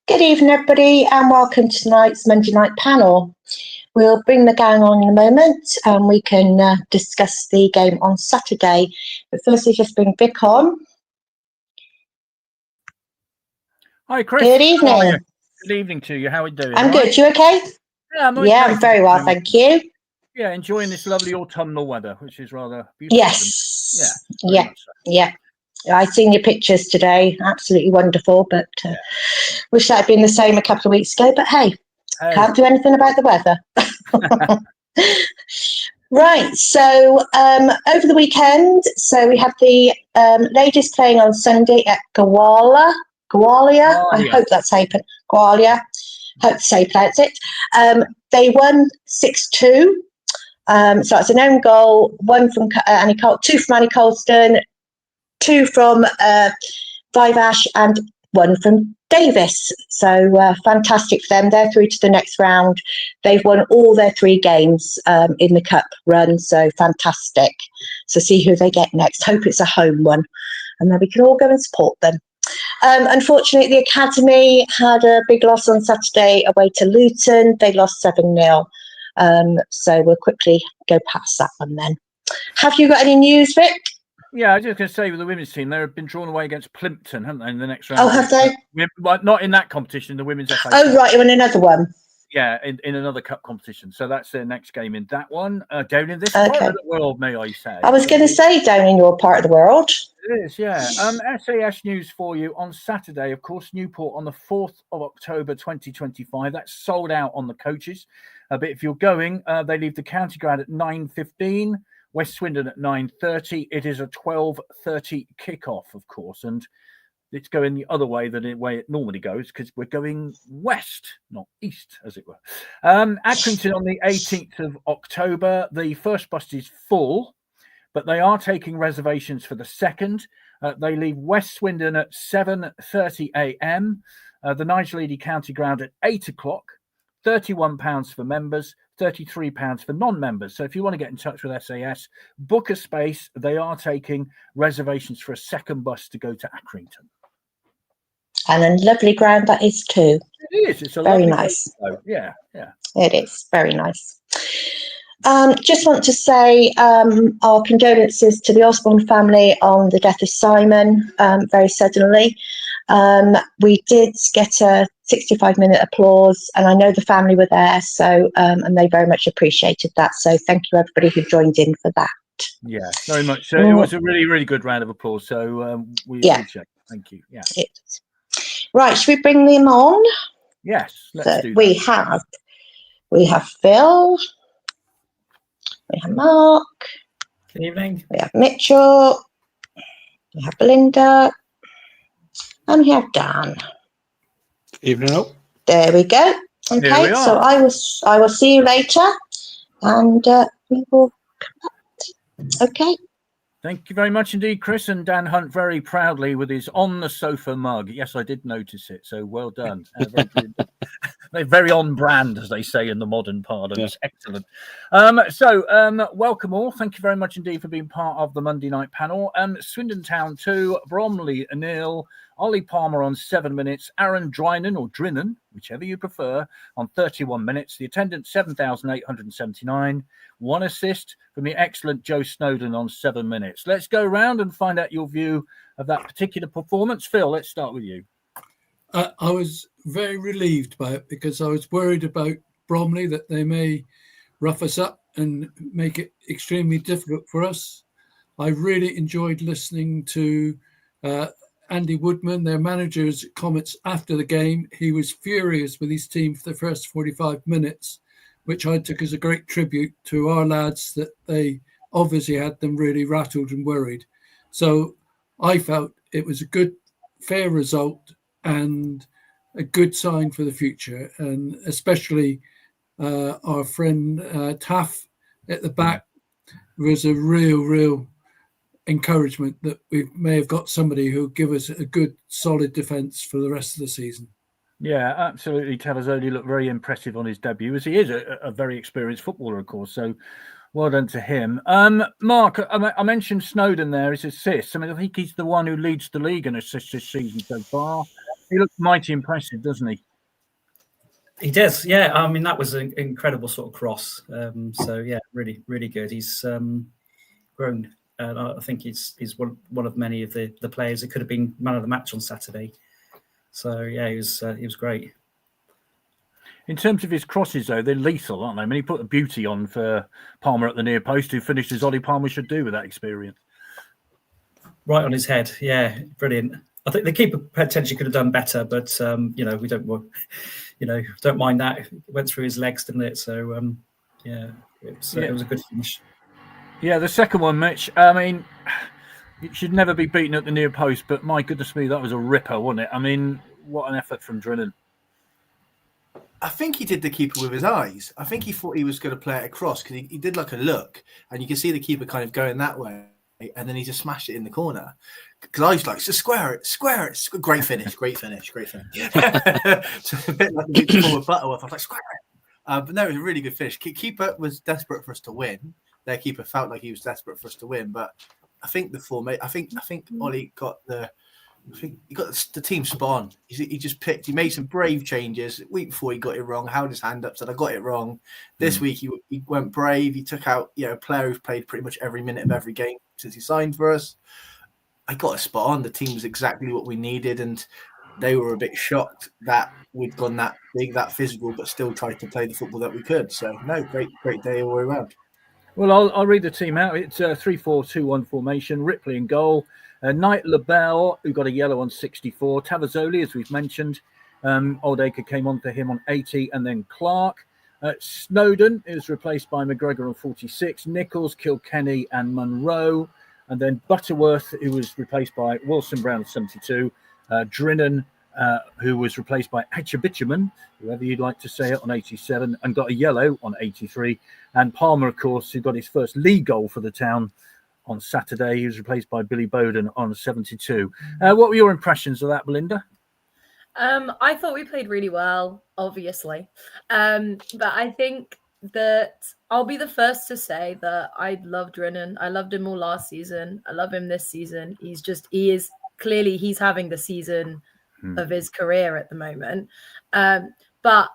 Good evening, everybody, and welcome to tonight's Monday night panel. We'll bring the gang on in a moment and we can discuss the game on Saturday. But firstly, just bring Vic on. Hi, Chris. Good evening. Good evening to you. How are you doing? I'm good. You okay? Yeah, I'm okay. I'm very well, thank you. Yeah, enjoying this lovely autumnal weather, which is rather beautiful. Yes. Yeah. I've seen your pictures today. Absolutely wonderful, but wish that had been the same a couple of weeks ago. But hey. Can't do anything about the weather. Right, so over the weekend, we have the ladies playing on Sunday at Gwalia. I hope that's how you pronounce it. Gwalia. Hope that's how you pronounce it. They won 6-2. So it's an own goal, one from Annie two from Annie Colston, two from Vivash, and one from Davis. So fantastic for them. They're through to the next round. They've won all their 3 games in the cup run. So fantastic. So see who they get next. Hope it's a home one. And then we can all go and support them. Unfortunately, the Academy had a big loss on Saturday away to Luton. They lost 7-0. So we'll quickly go past that one then. Have you got any news, Vic? Yeah, I was just going to say with the women's team, they've been drawn away against Plimpton, haven't they, in the next round? Oh, have they? Well, not in that competition, the women's FA. Oh, right, in another one. Yeah, in another cup competition. So that's their next game in that one. Down in this part of the world, may I say. I was going to say down in your part of the world. It is, yeah. SAS news for you on Saturday, of course, Newport on the 4th of October 2025. That's sold out on the coaches. But if you're going, they leave the county ground at 9:15. West Swindon at 9:30. It is a 12:30 kickoff, of course, and it's going the other way than the way it normally goes because we're going west, not east, as it were. Accrington on the 18th of October. The first bus is full, but they are taking reservations for the second. They leave West Swindon at 7:30 a.m. The Nigel Eady County Ground at 8 o'clock. £31 for members, £33 for non-members. So if you want to get in touch with SAS, book a space. They are taking reservations for a second bus to go to Accrington. And a lovely ground that is too. It is. It's a very lovely nice. Yeah. It is very nice. Just want to say our condolences to the Osborne family on the death of Simon very suddenly. We did get a 65-minute applause, and I know the family were there, so and they very much appreciated that. So thank you, everybody who joined in for that. Yeah, very much. So it was a really, really good round of applause. So we appreciate it. Thank you. Yeah. Right, should we bring them on? Yes, let's do that. We have Phil. We have Mark. Good evening. We have Mitchell. We have Belinda. And we have Dan. Evening up. There we go. Okay, so I will see you later, and we will come back. Okay. Thank you very much indeed, Chris. And Dan Hunt very proudly with his on the sofa mug. Yes, I did notice it. So well done. They're very on brand, as they say in the modern parlance. Yeah. Excellent. Welcome all. Thank you very much indeed for being part of the Monday night panel. Swindon Town 2, Bromley 0. Ollie Palmer on 7 minutes, Aaron Drinan or Drinan, whichever you prefer, on 31 minutes. The attendance 7,879. 1 assist from the excellent Joe Snowden on 7 minutes. Let's go around and find out your view of that particular performance. Phil, let's start with you. I was very relieved by it because I was worried about Bromley, that they may rough us up and make it extremely difficult for us. I really enjoyed listening to Andy Woodman, their manager's comments after the game. He was furious with his team for the first 45 minutes, which I took as a great tribute to our lads, that they obviously had them really rattled and worried. So I felt it was a good, fair result and a good sign for the future. And especially our friend Taff at the back was a real encouragement that we may have got somebody who'll give us a good, solid defence for the rest of the season. Yeah, absolutely. Tavazzoli looked very impressive on his debut, as he is a very experienced footballer, of course. So well done to him. Mark, I mentioned Snowden there, his assists. I mean, I think he's the one who leads the league in assists this season so far. He looks mighty impressive, doesn't he? He does, yeah. I mean, that was an incredible sort of cross. So yeah, really, really good. He's grown. I think he's one of many of the players that could have been man of the match on Saturday. So yeah, he was great. In terms of his crosses, though, they're lethal, aren't they? I mean, he put a beauty on for Palmer at the near post, who finished as Ollie Palmer should do with that experience. Right on his head, yeah, brilliant. I think the keeper potentially could have done better, but we don't mind that. It went through his legs, didn't it? So it was a good finish. Yeah, the second one, Mitch. I mean, it should never be beaten at the near post, but my goodness me, that was a ripper, wasn't it? I mean, what an effort from Drinan. I think he did the keeper with his eyes. I think he thought he was going to play it across because he did like a look, and you can see the keeper kind of going that way, and then he just smashed it in the corner. Because I was like, just square it. Great finish. So a bit like the big forward Butterworth. I was like, square it. But no, it was a really good finish. Keeper was desperate for us to win. Their keeper felt like he was desperate for us to win, but I think the format. I think Ollie got the team spot on. He just picked. He made some brave changes. The week before he got it wrong, held his hand up, said I got it wrong. This week he went brave. He took out a player who's played pretty much every minute of every game since he signed for us. I got a spot on. The team was exactly what we needed, and they were a bit shocked that we'd gone that big, that physical, but still tried to play the football that we could. So no, great day all the way around. Well, I'll read the team out. It's a 3-4-2-1 formation. Ripley in goal. Knight LaBelle, who got a yellow on 64. Tavazzoli, as we've mentioned. Oldacre came on for him on 80. And then Clark. Snowden is replaced by McGregor on 46. Nichols, Kilkenny and Munro. And then Butterworth, who was replaced by Wilson Brown on 72. Drinan, who was replaced by Achabichaman, whoever you'd like to say it, on 87, and got a yellow on 83. And Palmer, of course, who got his first league goal for the town on Saturday. He was replaced by Billy Bowden on 72. What were your impressions of that, Belinda? I thought we played really well, obviously. But I think that I'll be the first to say that I love Drinan. I loved him all last season. I love him this season. He's having the season of his career at the moment. But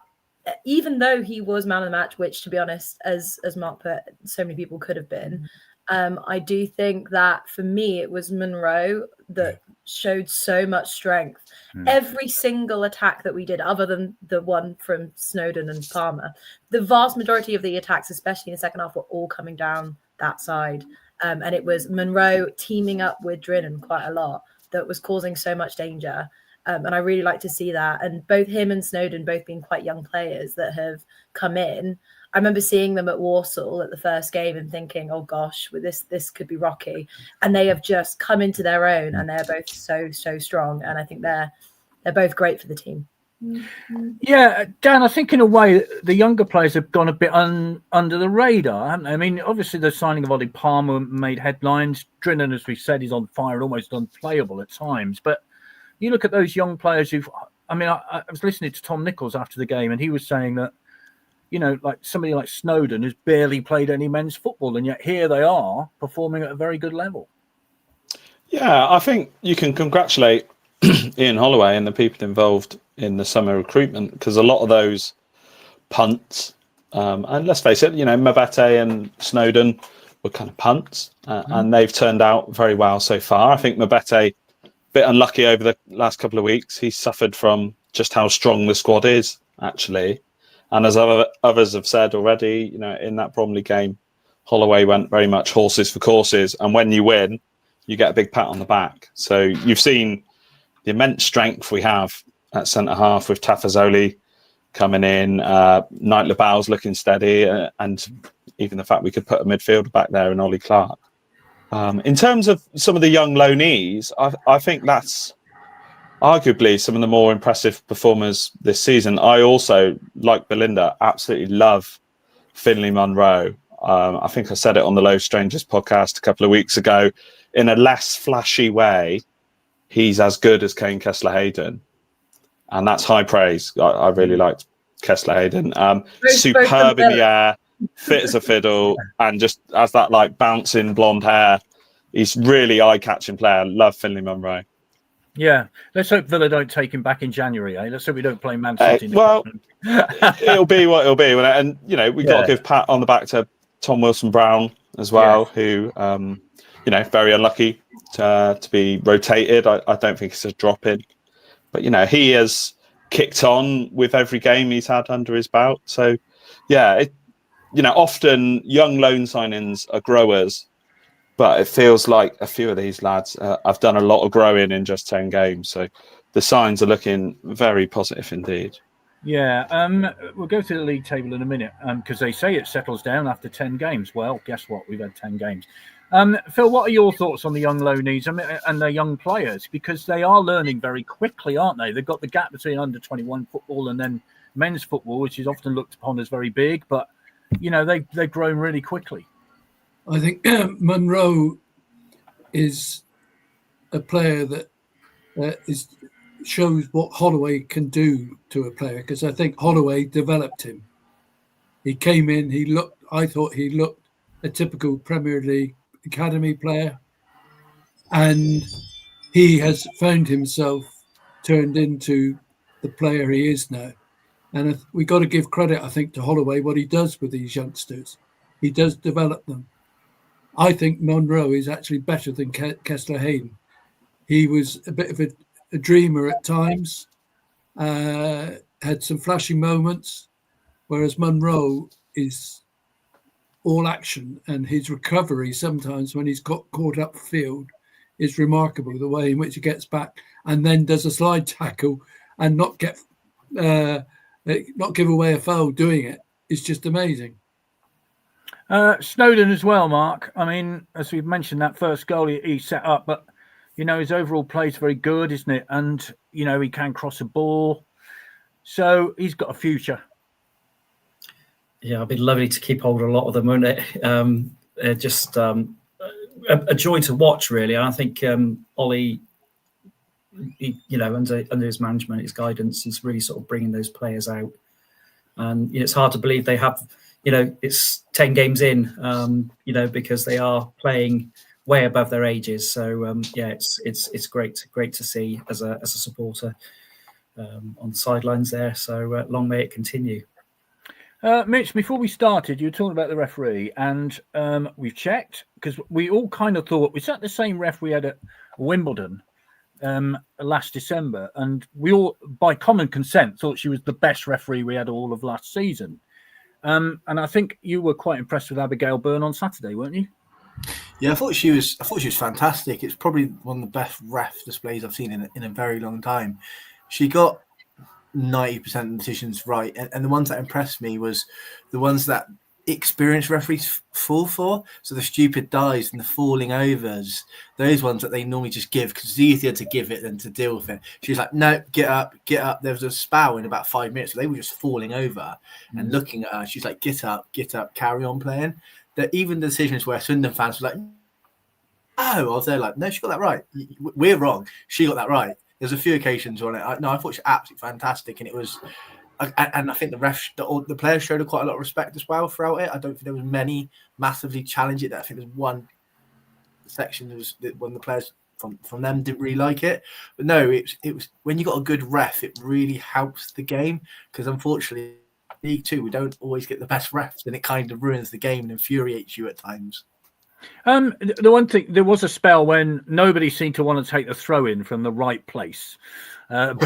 even though he was man of the match, which, to be honest, as Mark put, so many people could have been, I do think that for me, it was Munro that showed so much strength. Every single attack that we did, other than the one from Snowden and Palmer, the vast majority of the attacks, especially in the second half, were all coming down that side. And it was Munro teaming up with Drinan quite a lot that was causing so much danger. And I really like to see that. And both him and Snowden, both being quite young players that have come in. I remember seeing them at Walsall at the first game and thinking, oh gosh, this could be rocky. And they have just come into their own, and they're both so strong. And I think they're both great for the team. Yeah, Dan, I think in a way the younger players have gone a bit under the radar, haven't they? I mean, obviously the signing of Ollie Palmer made headlines. Drinan, as we said, is on fire and almost unplayable at times. But you look at those young players I was listening to Tom Nichols after the game, and he was saying that, like somebody like Snowden has barely played any men's football, and yet here they are performing at a very good level. Yeah, I think you can congratulate Ian Holloway and the people involved in the summer recruitment, because a lot of those punts, and let's face it, Mabate and Snowden were kind of punts, and they've turned out very well so far. I think Mabate, bit unlucky over the last couple of weeks. He suffered from just how strong the squad is, actually. And as others have said already, in that Bromley game, Holloway went very much horses for courses. And when you win, you get a big pat on the back. So you've seen the immense strength we have at centre-half with Tavazzoli coming in, Knight LaBelle's looking steady, and even the fact we could put a midfielder back there in Ollie Clark. In terms of some of the young loanees, I think that's arguably some of the more impressive performers this season. I also, like Belinda, absolutely love Finlay Munro. I think I said it on the Low Strangers podcast a couple of weeks ago. In a less flashy way, he's as good as Kane Kessler-Hayden. And that's high praise. I really liked Kessler-Hayden. Superb in the air, fit as a fiddle, and just has that like bouncing blonde hair. He's really eye-catching player. Love Finlay Munro. Yeah, let's hope Villa don't take him back in January. Let's hope we don't play Man City. Well, it'll be what it'll be, and we've got to give pat on the back to Tom Wilson-Brown as well, who very unlucky to be rotated. I don't think it's a drop in, but he has kicked on with every game he's had under his belt. So often young loan signings are growers. But it feels like a few of these lads have done a lot of growing in just 10 games. So the signs are looking very positive indeed. Yeah, we'll go to the league table in a minute because they say it settles down after 10 games. Well, guess what? We've had 10 games. Phil, what are your thoughts on the young loanees and the young players? Because they are learning very quickly, aren't they? They've got the gap between under-21 football and then men's football, which is often looked upon as very big. But, they've grown really quickly. I think Monroe is a player that shows what Holloway can do to a player, because I think Holloway developed him. He came in, I thought he looked a typical Premier League academy player, and he has found himself turned into the player he is now. And we got to give credit, I think, to Holloway, what he does with these youngsters. He does develop them. I think Monroe is actually better than Kessler Hayden. He was a bit of a dreamer at times, had some flashing moments, whereas Monroe is all action, and his recovery sometimes when he's got caught up field is remarkable. The way in which he gets back and then does a slide tackle and not give away a foul doing it is just amazing. Snowden as well, Mark. I mean, as we've mentioned, that first goal he set up, but his overall play is very good, isn't it? And he can cross a ball, so he's got a future. Yeah, it'd be lovely to keep hold of a lot of them, wouldn't it? Just a joy to watch, really. I think Ollie, under his management, his guidance, he's really sort of bringing those players out, and it's hard to believe they have. It's 10 games in, because they are playing way above their ages. So it's great to see as a supporter on the sidelines there. So long may it continue. Mitch, before we started, you were talking about the referee, and we've checked because we all kind of thought was that the same ref we had at Wimbledon last December, and we all, by common consent, thought she was the best referee we had all of last season. And I think you were quite impressed with Abigail Byrne on Saturday, weren't you? Yeah, I thought she was fantastic. It's probably one of the best ref displays I've seen in a very long time. She got 90% of the decisions right, and the ones that impressed me was the ones that experienced referees fall for. So the stupid dives and the falling overs, those ones that they normally just give because it's easier to give it than to deal with it. She's like, no, get up. There was a spell in about 5 minutes where they were just falling over and looking at her. She's like, get up, carry on playing. That even the decisions where Swindon fans were like, oh, I was there like, no, she got that right. We're wrong. She got that right. There's a few occasions on it. I thought she was absolutely fantastic, and it was. And I think the players showed quite a lot of respect as well throughout it. I don't think there was many massively challenge it. I think there's one section when the players from them didn't really like it. But no, it was when you got a good ref, it really helps the game, because unfortunately, League Two, we don't always get the best refs, and it kind of ruins the game and infuriates you at times. The one thing, there was a spell when nobody seemed to want to take the throw in from the right place. But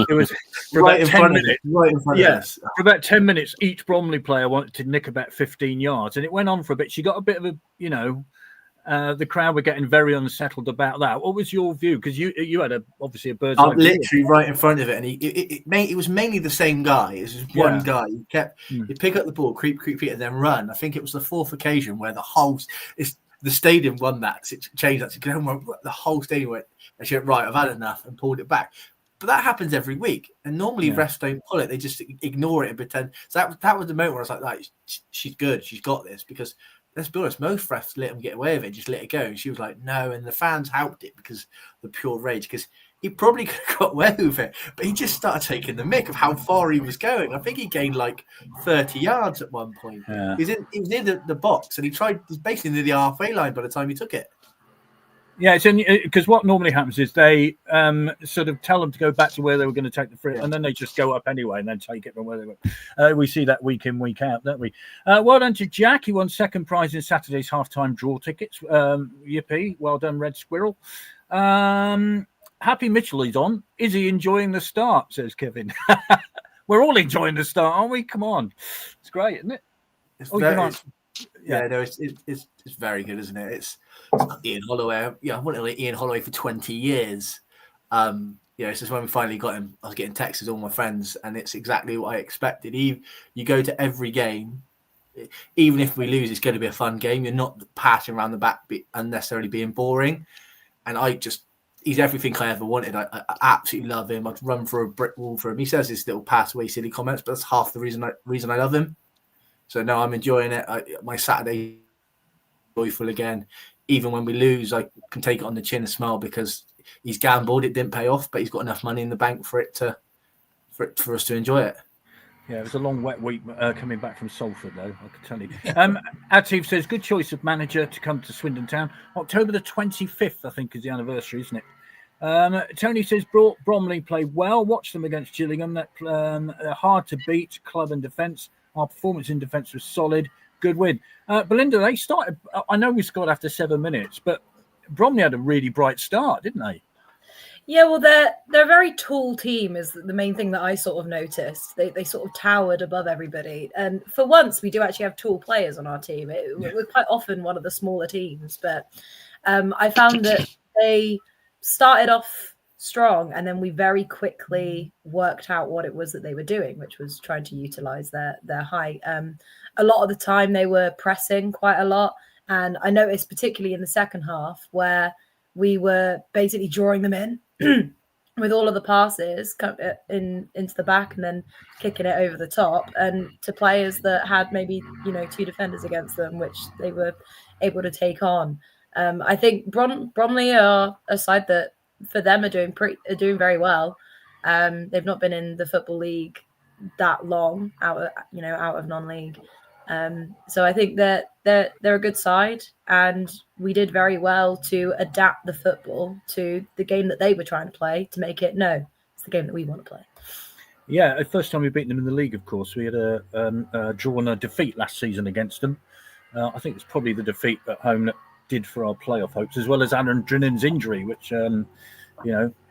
it was for right about 10 minutes. Right in front of us. For about 10 minutes, each Bromley player wanted to nick about 15 yards, and it went on for a bit. She got a bit of a, the crowd were getting very unsettled about that. What was your view? Because you had obviously a bird's eye view. Literally right in front of it, and it was mainly the same guy. It was just one guy. He kept he'd pick up the ball, creep, and then run. I think it was the fourth occasion where the stadium won that, changed that. The whole stadium went, and she went, right, I've had enough, and pulled it back. But that happens every week, and normally refs don't pull it; they just ignore it and pretend. So that was the moment where I was like, she's good, she's got this. Because let's be honest, most refs let them get away with it, just let it go. And she was like, no, and the fans helped it because the pure rage. Because he probably could have got away with it, but he just started taking the mick of how far he was going. I think he gained like 30 yards at one point. Yeah. He was in the box, and he was basically near the halfway line by the time he took it. Yeah, it's because what normally happens is they sort of tell them to go back to where they were going to take the free, and then they just go up anyway and then take it from where they were. We see that week in, week out, don't we? Well done to Jack. He won second prize in Saturday's halftime draw tickets. Yippee. Well done, Red Squirrel. Happy Mitchell is on. Is he enjoying the start, says Kevin. We're all enjoying the start, aren't we? Come on. It's great, isn't it? It's very good, isn't it? It's Ian Holloway. Yeah, I've wanted Ian Holloway for 20 years. It's just when we finally got him, I was getting texts with all my friends, and it's exactly what I expected. You go to every game, even if we lose, it's going to be a fun game. You're not passing around the back unnecessarily being boring. And he's everything I ever wanted. I absolutely love him. I'd run through a brick wall for him. He says his little pass away silly comments, but that's half the reason I love him. So no, I'm enjoying it. My Saturday joyful again. Even when we lose, I can take it on the chin and smile because he's gambled. It didn't pay off, but he's got enough money in the bank for us to enjoy it. Yeah, it was a long, wet week coming back from Salford, though, I can tell you. Atif says, good choice of manager to come to Swindon Town. October the 25th, I think, is the anniversary, isn't it? Tony says, Bromley played well. Watch them against Gillingham. They're hard to beat, club and defence. Our performance in defence was solid. Good win. Belinda, they started, I know we scored after 7 minutes, but Bromley had a really bright start, didn't they? Yeah, well, they're a very tall team is the main thing that I sort of noticed. They sort of towered above everybody. And for once, we do actually have tall players on our team. We're quite often one of the smaller teams. But I found that they started off strong, and then we very quickly worked out what it was that they were doing, which was trying to utilize their height. A lot of the time, they were pressing quite a lot. And I noticed particularly in the second half where we were basically drawing them in with all of the passes into the back and then kicking it over the top, and to players that had maybe, two defenders against them, which they were able to take on. I think Bromley are a side that for them are doing very well. They've not been in the Football League that long out of non-league. So I think that they're a good side, and we did very well to adapt the football to the game that they were trying to play to make it, no, it's the game that we want to play. Yeah, the first time we beat them in the league, of course. We had a drawn a defeat last season against them. I think it's probably the defeat at home that did for our playoff hopes, as well as Aaron Drinan's injury, which, who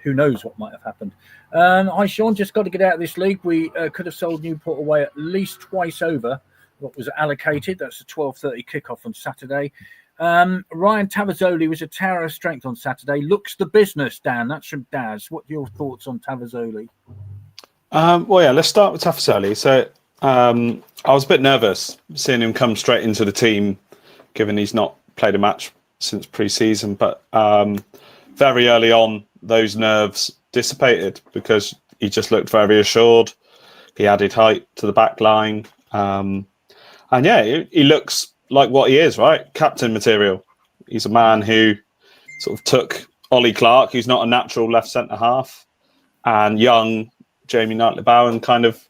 knows what might have happened. Hi, Sean, just got to get out of this league. We could have sold Newport away at least twice over what was allocated. That's a 12:30 kickoff on Saturday. Ryan Tavazzoli was a tower of strength on Saturday. Looks the business, Dan. That's from Daz. What are your thoughts on Tavazzoli? Let's start with Tavazzoli. So I was a bit nervous seeing him come straight into the team, given he's not played a match since pre-season. But very early on, those nerves dissipated because he just looked very assured. He added height to the back line. He looks like what he is, right? Captain material. He's a man who sort of took Ollie Clark, who's not a natural left centre half, and young Jamie Knightley-Bowen kind of,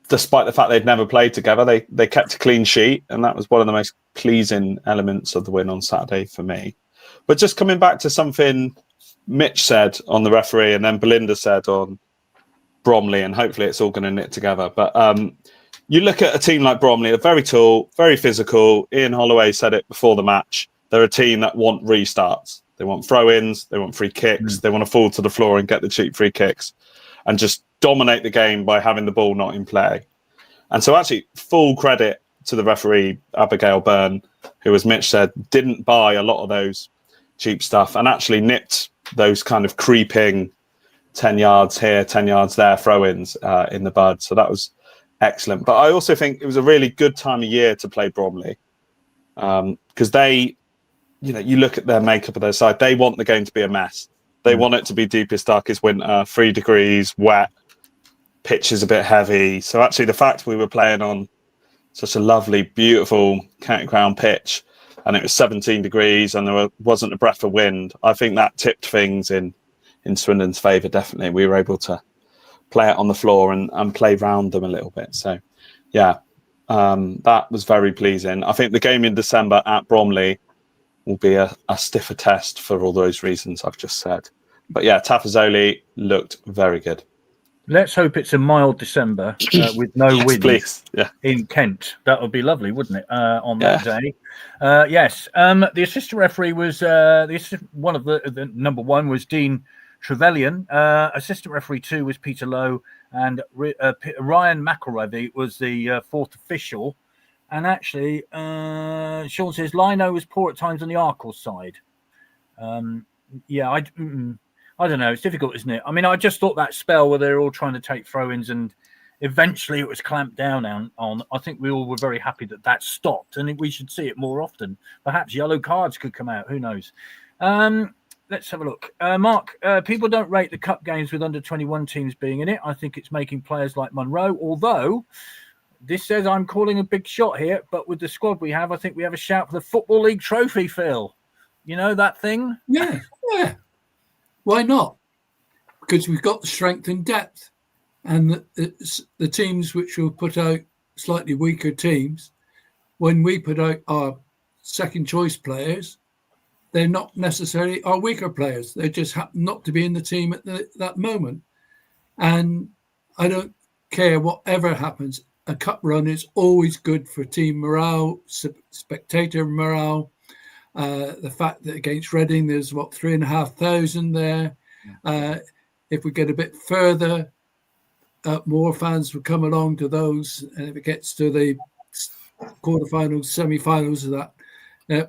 despite the fact they'd never played together, they kept a clean sheet, and that was one of the most pleasing elements of the win on Saturday for me. But just coming back to something Mitch said on the referee and then Belinda said on Bromley, and hopefully it's all going to knit together. But you look at a team like Bromley, they're very tall, very physical. Ian Holloway said it before the match. They're a team that want restarts. They want throw-ins, they want free kicks, they want to fall to the floor and get the cheap free kicks and just dominate the game by having the ball not in play. And so actually, full credit to the referee, Abigail Byrne, who, as Mitch said, didn't buy a lot of those cheap stuff and actually nipped those kind of creeping 10 yards here, 10 yards there throw-ins in the bud. So that was excellent. But I also think it was a really good time of year to play Bromley because they, you look at their makeup of their side, they want the game to be a mess. They want it to be deepest, darkest winter, 3 degrees, wet, pitch is a bit heavy. So actually the fact we were playing on such a lovely, beautiful county ground pitch and it was 17 degrees and there wasn't a breath of wind, I think that tipped things in Swindon's favour, definitely. We were able to play it on the floor and play round them a little bit. So, that was very pleasing. I think the game in December at Bromley will be a stiffer test for all those reasons I've just said. But yeah, Tafazoli looked very good. Let's hope it's a mild December with no Yes, wind please. Yeah. in Kent. That would be lovely, wouldn't it? On that day. Yes. The assistant referee was one of the number one was Dean Trevelyan. Assistant referee 2 was Peter Lowe, and Ryan McElravy was the fourth official. And actually, Sean says Lino was poor at times on the Arkle side. I don't know. It's difficult, isn't it? I mean, I just thought that spell where they're all trying to take throw-ins and eventually it was clamped down on. I think we all were very happy that stopped, and we should see it more often. Perhaps yellow cards could come out. Who knows? Let's have a look. Mark, people don't rate the cup games with under-21 teams being in it. I think it's making players like Munro, although this says I'm calling a big shot here, but with the squad we have, I think we have a shout for the Football League trophy, Phil. You know that thing? Yeah. Why not? Because we've got the strength and depth, and the teams which will put out slightly weaker teams, when we put out our second choice players, they're not necessarily our weaker players. They just happen not to be in the team at that moment. And I don't care whatever happens. A cup run is always good for team morale, spectator morale. The fact that against Reading, there's 3,500 there. If we get a bit further, more fans will come along to those. And if it gets to the quarterfinals, semi-finals of that,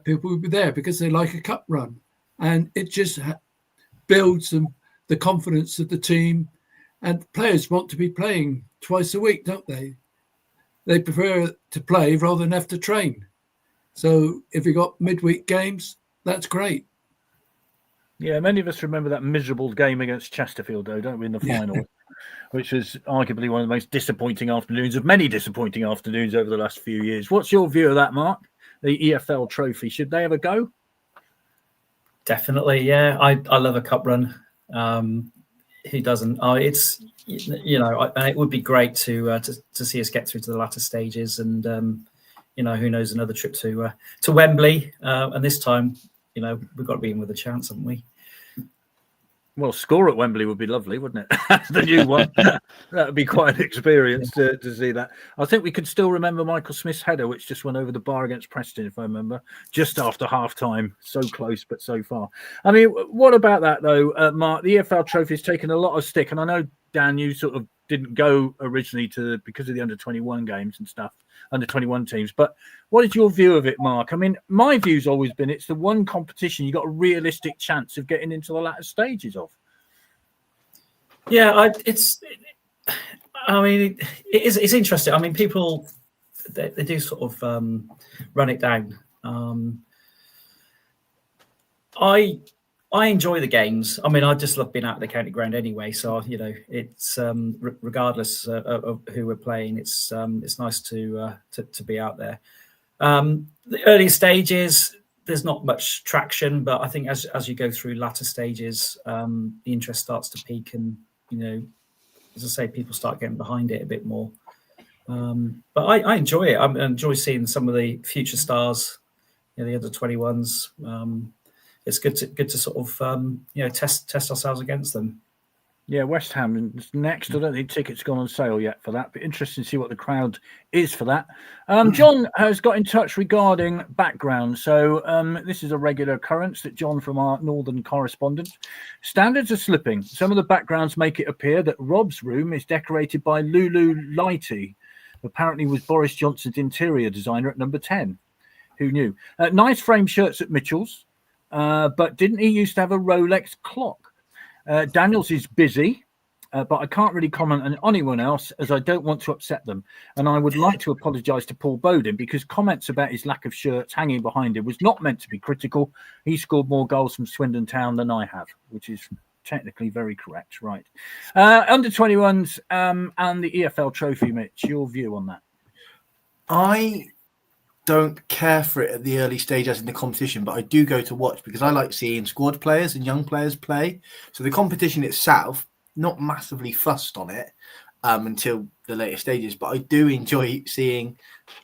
people will be there because they like a cup run. And it just builds the confidence of the team. And players want to be playing twice a week, don't they? They prefer to play rather than have to train. So if we got midweek games, that's great. Yeah, many of us remember that miserable game against Chesterfield, though, don't we, in the final, which was arguably one of the most disappointing afternoons of many disappointing afternoons over the last few years. What's your view of that, Mark? The EFL Trophy, should they ever go? Definitely, yeah. I love a cup run. Who doesn't? It's it would be great to see us get through to the latter stages, and who knows, another trip to Wembley, and this time, we've got to be in with a chance, haven't we? Well, score at Wembley would be lovely, wouldn't it? The new one. That would be quite an experience to see that. I think we could still remember Michael Smith's header, which just went over the bar against Preston, if I remember, just after half-time. So close, but so far. I mean, what about that, though, Mark? The EFL Trophy has taken a lot of stick, and I know, Dan, you sort of didn't go originally because of the under-21 games and stuff, under-21 teams. But what is your view of it, Mark? I mean, my view's always been it's the one competition you got a realistic chance of getting into the latter stages of. Yeah, it's interesting. I mean, people they do sort of run it down. I enjoy the games. I mean, I just love being out of the county ground anyway. So it's regardless of who we're playing, it's nice to be out there. The early stages, there's not much traction, but I think as you go through latter stages, the interest starts to peak, and as I say, people start getting behind it a bit more. But I enjoy it. I enjoy seeing some of the future stars, the under 21s. It's good to sort of test ourselves against them. Yeah, West Ham is next. I don't think tickets gone on sale yet for that, but interesting to see what the crowd is for that. John has got in touch regarding background. So this is a regular occurrence that John from our northern correspondent. Standards are slipping. Some of the backgrounds make it appear that Rob's room is decorated by Lulu Lighty, apparently was Boris Johnson's interior designer at number 10. Who knew? Nice frame shirts at Mitchell's. But didn't he used to have a Rolex clock? Daniels is busy, but I can't really comment on anyone else as I don't want to upset them. And I would like to apologise to Paul Bowden because comments about his lack of shirts hanging behind him was not meant to be critical. He scored more goals from Swindon Town than I have, which is technically very correct. Right. Under 21s and the EFL Trophy, Mitch, your view on that? I don't care for it at the early stage as in the competition, but I do go to watch because I like seeing squad players and young players play. So the competition itself, not massively fussed on it until the later stages, but I do enjoy seeing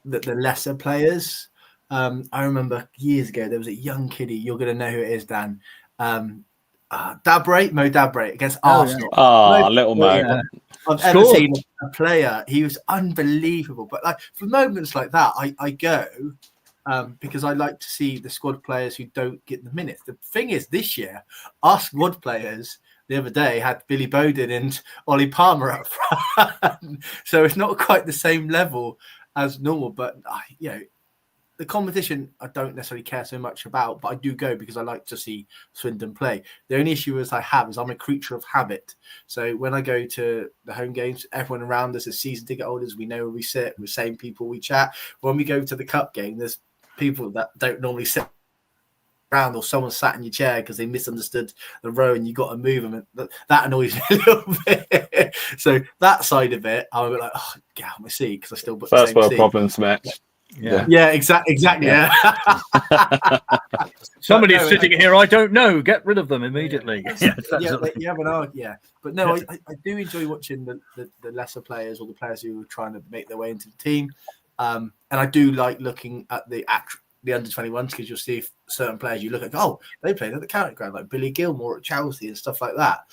the lesser players I remember years ago there was a young kiddie. You're going to know who it is, Dan. Dabre, Mo Dabre against Arsenal. Little Mo. Yeah. I've ever seen a player. He was unbelievable. But like for moments like that, I go because I like to see the squad players who don't get the minutes. The thing is, this year, our squad players the other day had Billy Bowden and Ollie Palmer up front. So it's not quite the same level as normal. But, the competition I don't necessarily care so much about, but I do go because I like to see Swindon play. The only issue is I'm a creature of habit. So when I go to the home games, everyone around us is season ticket holders. We know where we sit. We're the same people, we chat. When we go to the cup game, there's people that don't normally sit around, or someone sat in your chair because they misunderstood the row and you got to move them. And that annoys me a little bit. So that side of it, I was like, get out of my seat because I still booked first the same world seat. problems, Mitch. Yeah, exactly. Yeah. Somebody's sitting here. I don't know. Get rid of them immediately. You have an argument. But no, I do enjoy watching the lesser players or the players who are trying to make their way into the team. And I do like looking at the under 21s because you'll see certain players you look at. Oh, they played at the county ground, like Billy Gilmore at Chelsea and stuff like that.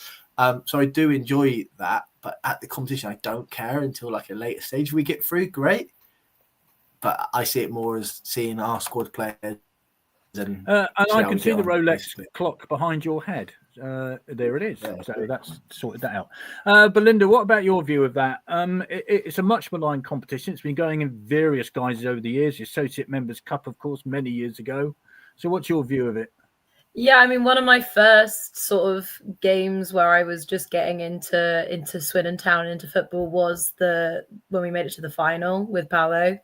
So I do enjoy that. But at the competition, I don't care until like a later stage. If we get through, great. But I see it more as seeing our squad players. And I can see the Rolex clock behind your head. There it is. So that's sorted that out. Belinda, what about your view of that? It's a much maligned competition. It's been going in various guises over the years. The Associate Members Cup, of course, many years ago. So what's your view of it? Yeah, I mean, one of my first sort of games where I was just getting into Swindon Town, into football, was when we made it to the final with Paolo.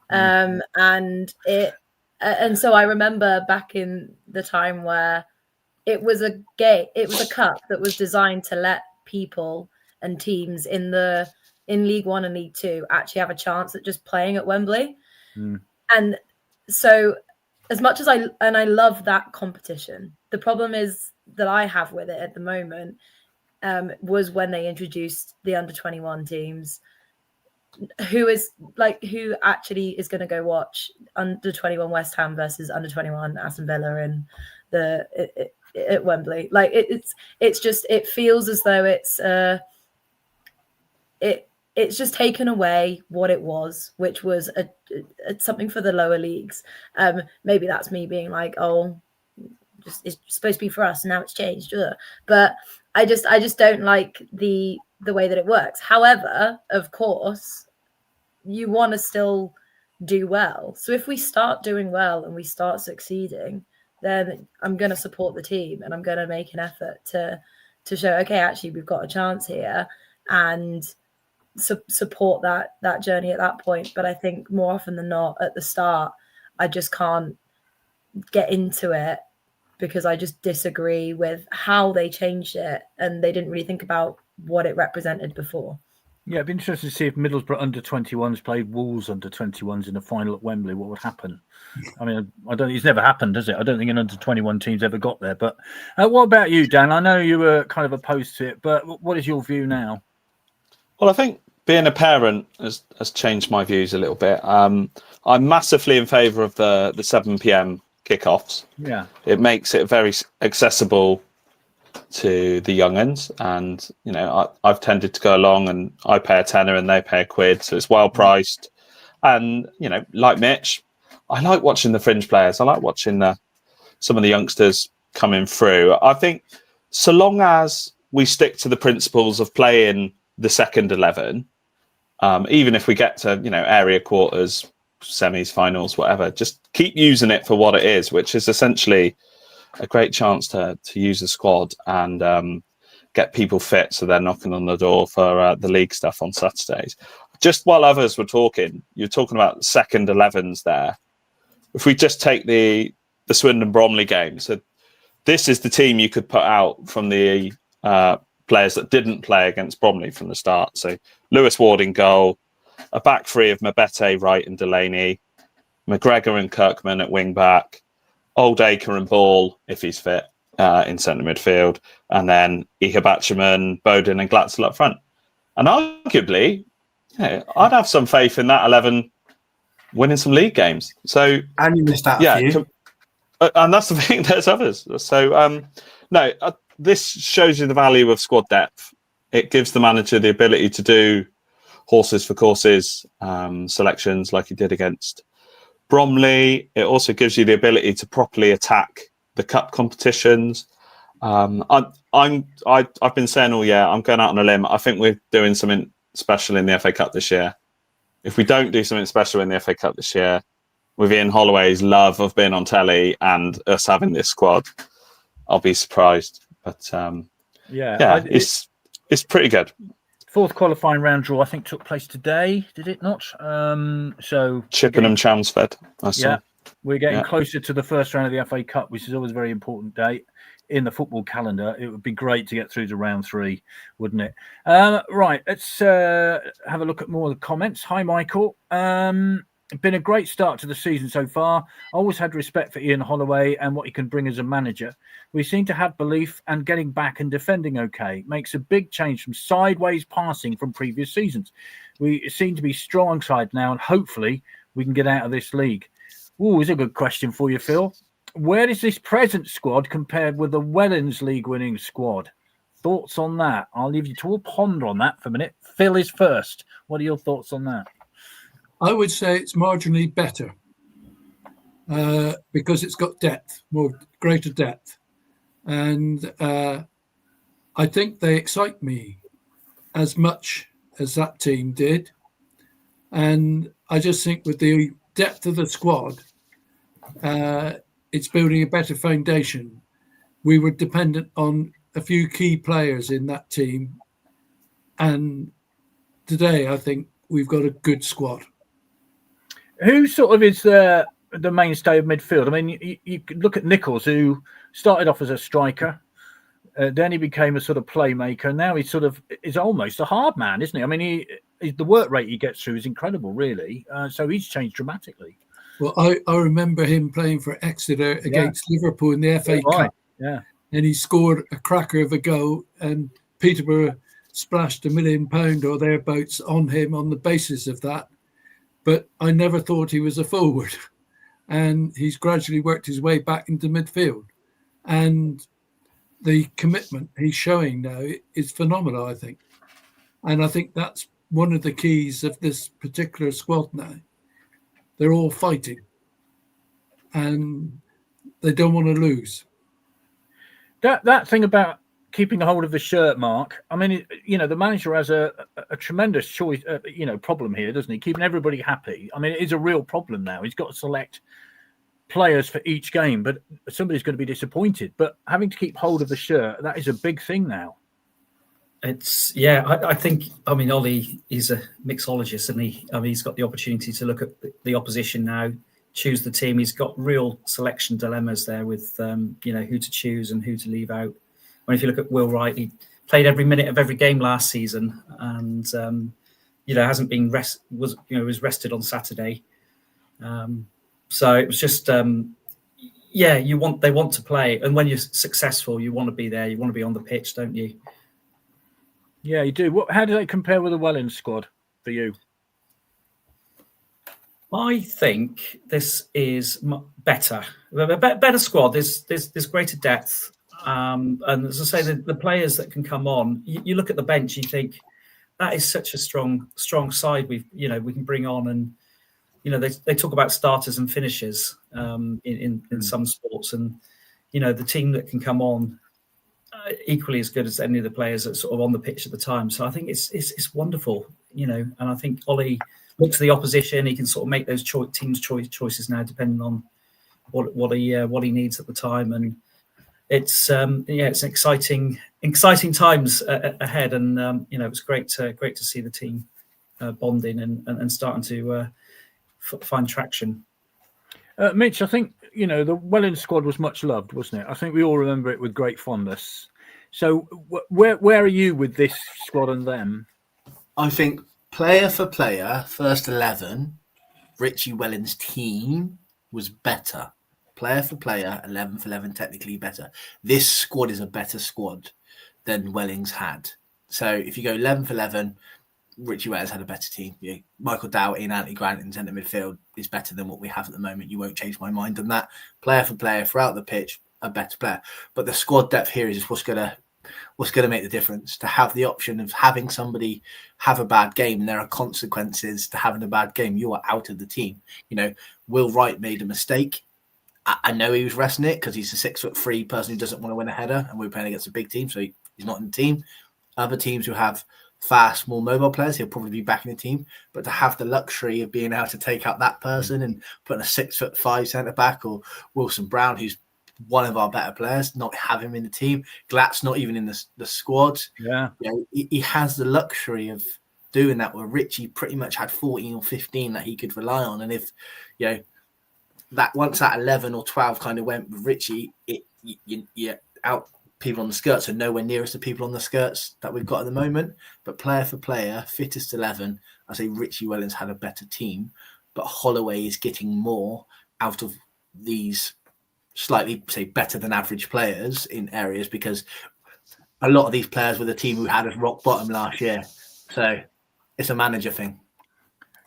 And so I remember back in the time where it was a cup that was designed to let people and teams in League One and League Two actually have a chance at just playing at Wembley. And so as much as I love that competition, the problem is that I have with it at the moment was when they introduced the under 21 teams. Who actually is going to go watch under 21 West Ham versus under 21 Aston Villa and at Wembley? Like it's just, it feels as though it's just taken away what it was, which was something for the lower leagues. Maybe that's me being like, it's supposed to be for us, and now it's changed. But I just don't like the way that it works. However, of course, you want to still do well. So if we start doing well and we start succeeding, then I'm going to support the team and I'm going to make an effort to show, okay, actually we've got a chance here, and support that journey at that point. But I think more often than not at the start, I just can't get into it because I just disagree with how they changed it, and they didn't really think about what it represented before. Yeah, it'd be interesting to see if Middlesbrough under 21s played Wolves under 21s in a final at Wembley. What would happen? I mean, it's never happened, has it? I don't think an under 21 team's ever got there. But what about you, Dan? I know you were kind of opposed to it, but what is your view now? Well, I think being a parent has changed my views a little bit. I'm massively in favour of the 7 p.m. kickoffs. Yeah, it makes it very accessible to the young'uns, and I've tended to go along, and I pay a tenner and they pay a quid, so it's well priced. And like Mitch, I like watching the fringe players. I like watching some of the youngsters coming through. I think so long as we stick to the principles of playing the second 11, even if we get to area quarters, semis, finals, whatever, just keep using it for what it is, which is essentially a great chance to use the squad and get people fit so they're knocking on the door for the league stuff on Saturdays. Just while others were talking, you're talking about second 11s there. If we just take the Swindon Bromley game, so this is the team you could put out from the players that didn't play against Bromley from the start. So Lewis Ward in goal, a back three of Mabete, Wright and Delaney, McGregor and Kirkman at wing back, Oldacre and Ball, if he's fit, in centre midfield, and then Ihabachaman, Bowden and Glatzel up front. And arguably, I'd have some faith in that 11 winning some league games. So and you missed out a few. And that's the thing. There's others. So this shows you the value of squad depth. It gives the manager the ability to do horses for courses selections like he did against Bromley. It also gives you the ability to properly attack the cup competitions. I've been saying all year, I'm going out on a limb. I think we're doing something special in the FA Cup this year. If we don't do something special in the FA Cup this year, with Ian Holloway's love of being on telly and us having this squad, I'll be surprised. But it's pretty good. Fourth qualifying round draw, I think, took place today. Did it not? Chippenham Chelmsford. We're getting closer to the first round of the FA Cup, which is always a very important date in the football calendar. It would be great to get through to round 3, wouldn't it? Right, let's have a look at more of the comments. Hi, Michael. Been a great start to the season so far. Always had respect for Ian Holloway and what he can bring as a manager. We seem to have belief and getting back and defending okay. Makes a big change from sideways passing from previous seasons. We seem to be strong side now, and hopefully we can get out of this league. Ooh, is a good question for you, Phil. Where is this present squad compared with the Wellens League winning squad? Thoughts on that? I'll leave you to all ponder on that for a minute. Phil is first. What are your thoughts on that? I would say it's marginally better because it's got depth, greater depth. And I think they excite me as much as that team did. And I just think with the depth of the squad, it's building a better foundation. We were dependent on a few key players in that team. And today, I think we've got a good squad. Who sort of is the mainstay of midfield? I mean, you could look at Nichols, who started off as a striker, then he became a sort of playmaker, and now he's almost a hard man, isn't he? I mean, the work rate he gets through is incredible, really. So he's changed dramatically. Well, I remember him playing for Exeter against Liverpool in the FA Cup. Yeah. And he scored a cracker of a goal, and Peterborough splashed £1 million or thereabouts on him on the basis of that. But I never thought he was a forward. And he's gradually worked his way back into midfield. And the commitment he's showing now is phenomenal, I think. And I think that's one of the keys of this particular squad now. They're all fighting. And they don't want to lose. That thing about keeping a hold of the shirt, Mark. I mean, the manager has a tremendous choice, problem here, doesn't he? Keeping everybody happy. I mean, it is a real problem now. He's got to select players for each game, but somebody's going to be disappointed. But having to keep hold of the shirt, that is a big thing now. I think, Ollie, he's a mixologist, and he's got the opportunity to look at the opposition now, choose the team. He's got real selection dilemmas there with, who to choose and who to leave out. When if you look at Will Wright, he played every minute of every game last season, and hasn't been was rested on Saturday. So it was just they want to play, and when you're successful, you want to be there. You want to be on the pitch, don't you? Yeah, you do. How do they compare with the Wellens squad for you? I think this is better. A better squad. There's greater depth. And as I say, the players that can come on, you look at the bench, you think that is such a strong side we can bring on, and they talk about starters and finishers in some sports, and the team that can come on equally as good as any of the players that sort of on the pitch at the time. So I think it's wonderful, and I think Ollie looks at the opposition. He can sort of make those team's choices now, depending on what he needs at the time, and it's it's exciting times ahead, and it's great to see the team bonding and starting to find traction. Mitch, I think the Wellens squad was much loved, wasn't it? I think we all remember it with great fondness. So where are you with this squad and them? I think player for player, first 11, Richie Wellens' team was better. Player for player, 11 for 11, technically better. This squad is a better squad than Wellens had. So if you go 11 for 11, Richie Wellens had a better team. Yeah. Michael Doughty and Anthony Grant in centre midfield is better than what we have at the moment. You won't change my mind on that. Player for player, throughout the pitch, a better player. But the squad depth here is just what's going to make the difference. To have the option of having somebody have a bad game, and there are consequences to having a bad game. You are out of the team. You know, Will Wright made a mistake. I know he was resting it because he's a 6'3" person who doesn't want to win a header, and we're playing against a big team, so he's not in the team. Other teams who have fast, more mobile players, he'll probably be back in the team. But to have the luxury of being able to take out that person and putting a 6'5" centre back, or Wilson Brown, who's one of our better players, not have him in the team. Glatt's not even in the squad. Yeah, you know, he has the luxury of doing that. Where Richie pretty much had 14 or 15 that he could rely on, and if you know that once that 11 or 12 kind of went with Richie, you out people on the skirts are nowhere near as the people on the skirts that we've got at the moment. But player for player, fittest 11, I say Richie Wellens had a better team, but Holloway is getting more out of these slightly, say, better than average players in areas, because a lot of these players were the team who had us rock bottom last year. So it's a manager thing.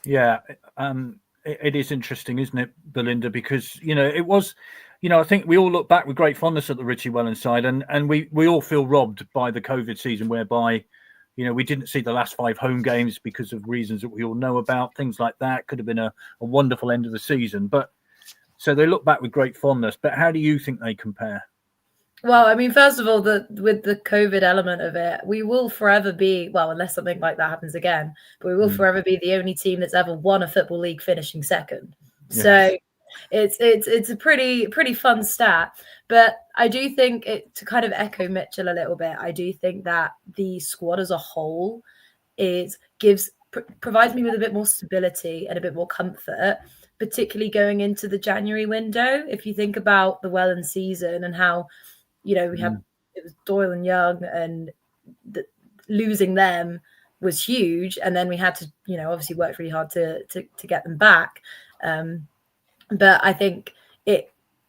Yeah, it is interesting, isn't it, Belinda? Because, you know, it was... You know, I think we all look back with great fondness at the Richie Wellens side, and we all feel robbed by the COVID season, whereby, you know, we didn't see the last 5 home games because of reasons that we all know about. Things like that could have been a wonderful end of the season. But so they look back with great fondness. But how do you think they compare? Well, I mean, first of all, with the COVID element of it, we will forever be, well, unless something like that happens again, but we will forever be the only team that's ever won a football league finishing second. Yes. So it's a pretty fun stat. But I do think to kind of echo Mitchell a little bit, I do think that the squad as a whole provides me with a bit more stability and a bit more comfort, particularly going into the January window. If you think about the Wellens season and how, you know, it was Doyle and Young, and losing them was huge, and then we had to, you know, obviously work really hard to get them back. But I think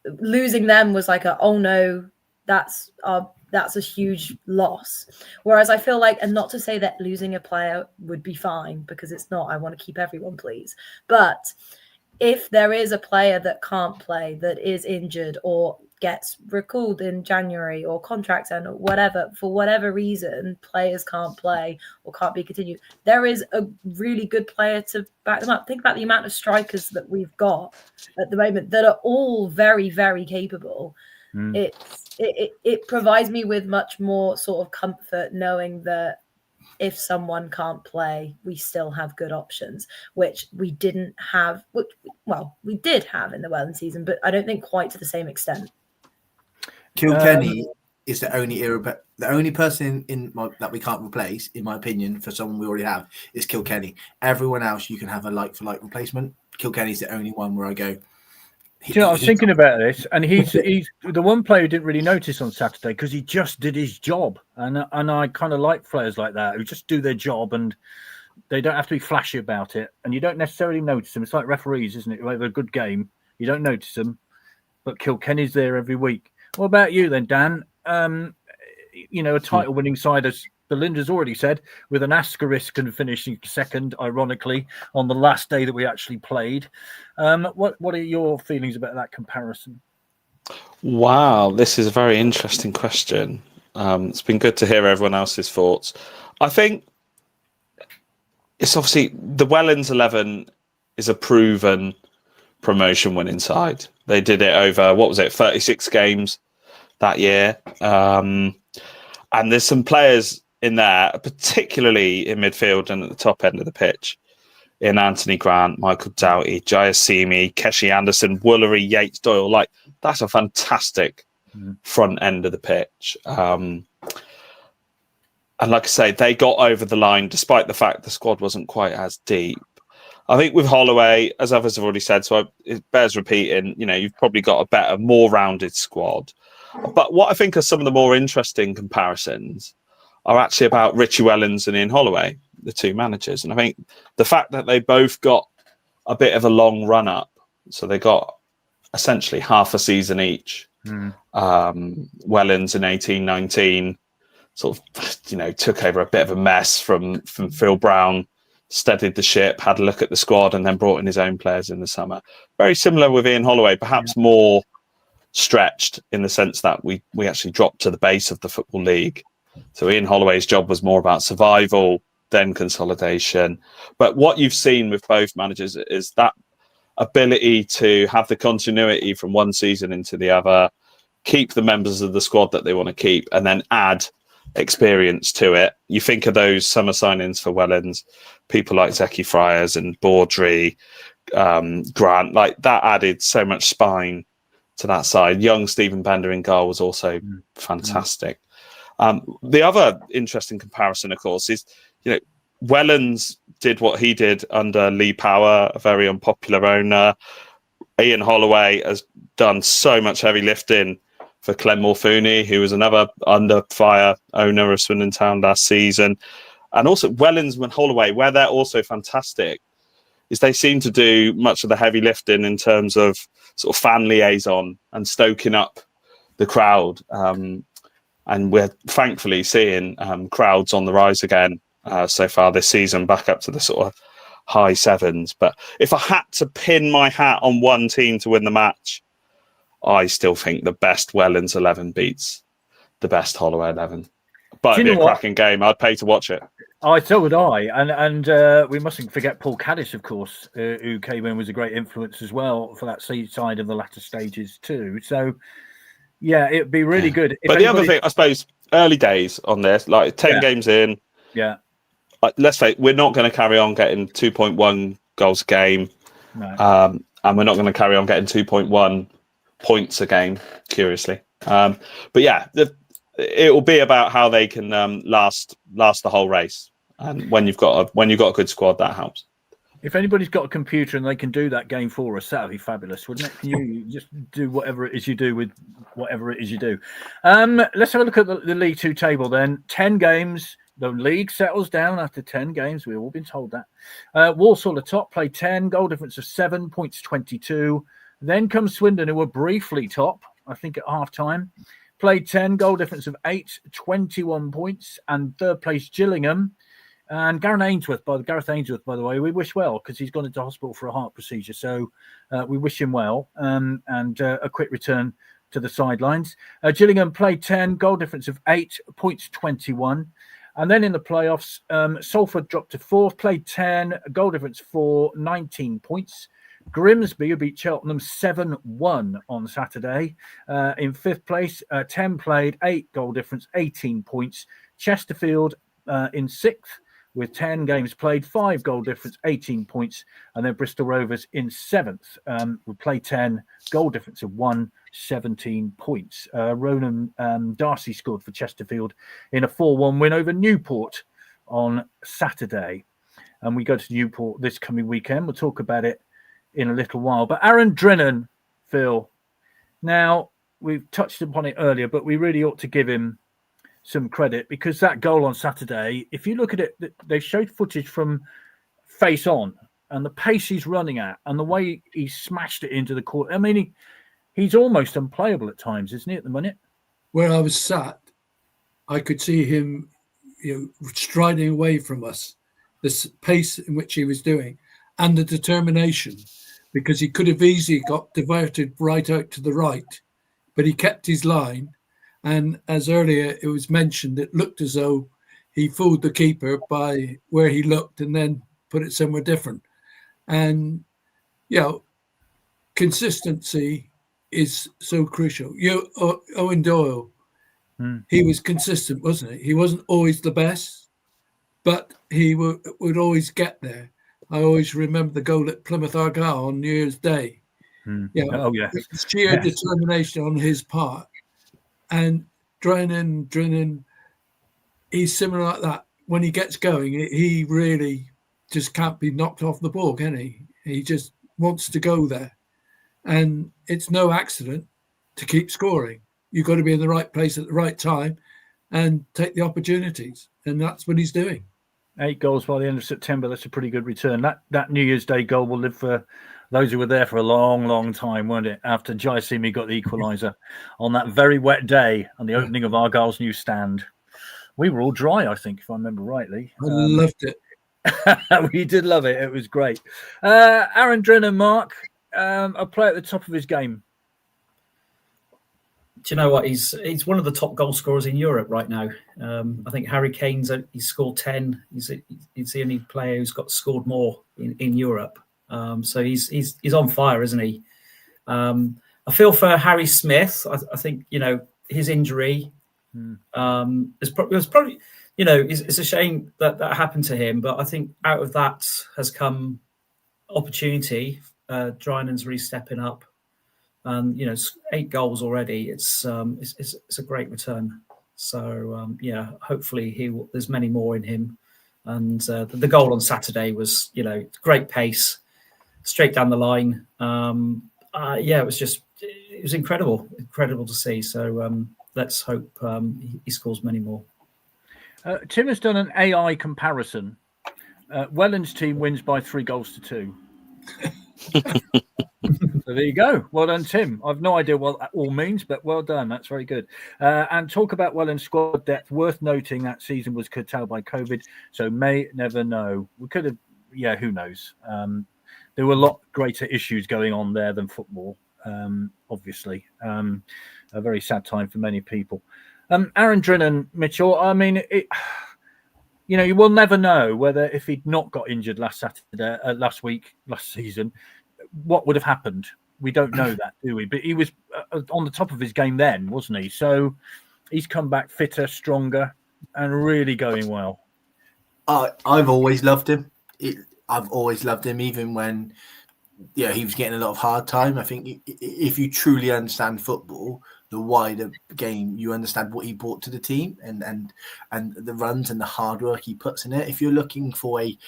losing them was like oh no, that's a huge loss. Whereas I feel like, and not to say that losing a player would be fine, because it's not. I want to keep everyone, please. But if there is a player that can't play, that is injured or gets recalled in January or contracts and whatever, for whatever reason, players can't play or can't be continued, there is a really good player to back them up. Think about the amount of strikers that we've got at the moment that are all very, very capable. It provides me with much more sort of comfort knowing that if someone can't play, we still have good options, which we didn't have. Well, we did have in the Wellens season, but I don't think quite to the same extent. Kilkenny is the only person that we can't replace, in my opinion, for someone we already have, is Kilkenny. Everyone else you can have a like for like replacement. Kilkenny's the only one where I go. I was thinking about this, and he's the one player who didn't really notice on Saturday because he just did his job, and I kind of like players like that who just do their job and they don't have to be flashy about it, and you don't necessarily notice them. It's like referees, isn't it? Who have a good game, you don't notice them, but Kilkenny's there every week. What about you then, Dan? You know, a title-winning side, as Belinda's already said, with an asterisk and finishing second, ironically, on the last day that we actually played. What are your feelings about that comparison? Wow, this is a very interesting question. It's been good to hear everyone else's thoughts. I think it's obviously the Wellens 11 is a proven promotion-winning side. They did it over, 36 games that year. And there's some players in there, particularly in midfield and at the top end of the pitch, in Anthony Grant, Michael Doughty, Jayasimi, Keshi Anderson, Woolery, Yates, Doyle. Like, that's a fantastic front end of the pitch. And like I say, they got over the line despite the fact the squad wasn't quite as deep. I think with Holloway, as others have already said, so it bears repeating, you know, you've probably got a better, more rounded squad. But what I think are some of the more interesting comparisons are actually about Richie Wellens and Ian Holloway, the two managers. And I think the fact that they both got a bit of a long run up, so they got essentially half a season each. Wellens in 18-19, sort of, took over a bit of a mess from Phil Brown, steadied the ship, had a look at the squad, and then brought in his own players in the summer. Very similar with Ian Holloway, perhaps more stretched in the sense that we actually dropped to the base of the Football League. So Ian Holloway's job was more about survival, then consolidation. But what you've seen with both managers is that ability to have the continuity from one season into the other, keep the members of the squad that they want to keep, and then add experience to it. You think of those summer signings for Wellens, people like Zeki Friars and Baudry, Grant, like that added so much spine to that side. Young Stephen Bender in goal was also fantastic. The other interesting comparison, of course, is Wellens did what he did under Lee Power, a very unpopular owner. Ian Holloway has done so much heavy lifting for Clem Morfuni, who was another under fire owner of Swindon Town last season. And also Wellens and Holloway, where they're also fantastic, is they seem to do much of the heavy lifting in terms of sort of fan liaison and stoking up the crowd. And we're thankfully seeing crowds on the rise again so far this season, back up to the sort of high sevens. But if I had to pin my hat on one team to win the match, I still think the best Wellens 11 beats the best Holloway 11. But it'd be a cracking game. I'd pay to watch it. So would I. And we mustn't forget Paul Caddis, of course, who came in, was a great influence as well for that side of the latter stages too. So, yeah, it'd be really good. But the other thing, I suppose, early days on this, like 10 games in. Yeah. Let's say we're not going to carry on getting 2.1 goals a game. No. And we're not going to carry on getting 2.1 points a game, curiously. But yeah, it will be about how they can last the whole race. And when you've got a good squad, that helps. If anybody's got a computer and they can do that game for us, that would be fabulous, wouldn't it? Can you just do whatever it is you do with whatever it is you do? Let's have a look at the League Two table then. 10 games. The league settles down after 10 games. We've all been told that. Walsall at top, played 10, goal difference of 7, points 22. Then comes Swindon, who were briefly top, I think at half-time. Played 10, goal difference of 8, 21 points. And third place, Gillingham. And Gareth Ainsworth, by the way, we wish well because he's gone into hospital for a heart procedure. So we wish him well and a quick return to the sidelines. Gillingham played 10, goal difference of 8, points 21. And then in the playoffs, Salford dropped to 4th, played 10, goal difference 4, 19 points. Grimsby, who beat Cheltenham 7-1 on Saturday. In 5th place, 10 played, 8 goal difference, 18 points. Chesterfield in 6th with 10 games played, 5 goal difference, 18 points. And then Bristol Rovers in 7th would play 10, goal difference of 1, 17 points. Ronan Darcy scored for Chesterfield in a 4-1 win over Newport on Saturday. And we go to Newport this coming weekend. We'll talk about it in a little while. But Aaron Drinan, Phil, now we've touched upon it earlier, but we really ought to give him some credit because that goal on Saturday, if you look at it, they showed footage from face on and the pace he's running at and the way he smashed it into the court. I mean, he's almost unplayable at times, isn't he, at the minute? Where I was sat, I could see him striding away from us, this pace in which he was doing and the determination, because he could have easily got diverted right out to the right, but he kept his line. And as earlier it was mentioned, it looked as though he fooled the keeper by where he looked and then put it somewhere different. And, consistency is so crucial. Owen Doyle, he was consistent, wasn't he? He wasn't always the best, but he would always get there. I always remember the goal at Plymouth Argyle on New Year's Day. Sheer determination on his part. And Drinan, he's similar like that. When he gets going, he really just can't be knocked off the ball, can he? He just wants to go there. And it's no accident to keep scoring. You've got to be in the right place at the right time and take the opportunities. And that's what he's doing. 8 goals by the end of September. That's a pretty good return. That New Year's Day goal will live for those who were there for a long, long time, won't it? After Jai Simi got the equaliser on that very wet day on the opening of Argyle's new stand. We were all dry, I think, if I remember rightly. I loved it. We did love it. It was great. Aaron Drinan, Mark, a player at the top of his game. Do you know what? He's one of the top goal scorers in Europe right now. I think Harry Kane's he's scored 10. He's the only player who's got scored more in Europe. So he's on fire, isn't he? I feel for Harry Smith. I think his injury was probably it's a shame that happened to him. But I think out of that has come opportunity. Drinan's really stepping up. And 8 goals already. It's a great return. So hopefully there's many more in him. And the goal on Saturday was great pace, straight down the line. It was incredible to see. So let's hope he scores many more. Tim has done an AI comparison. Welland's team wins by 3-2. So there you go. Well done, Tim. I've no idea what that all means, but well done. That's very good. And talk about Welland's squad depth. Worth noting that season was curtailed by COVID, so may never know. We could have, who knows? There were a lot greater issues going on there than football, obviously. A very sad time for many people. Aaron Drinan, Mitchell, I mean, you will never know whether if he'd not got injured last season, what would have happened. We don't know that, do we? But he was on the top of his game then, wasn't he? So he's come back fitter, stronger, and really going well. I've always loved him. I've always loved him, even when he was getting a lot of hard time. I think if you truly understand football, the wider game, you understand what he brought to the team and the runs and the hard work he puts in it. If you're looking for a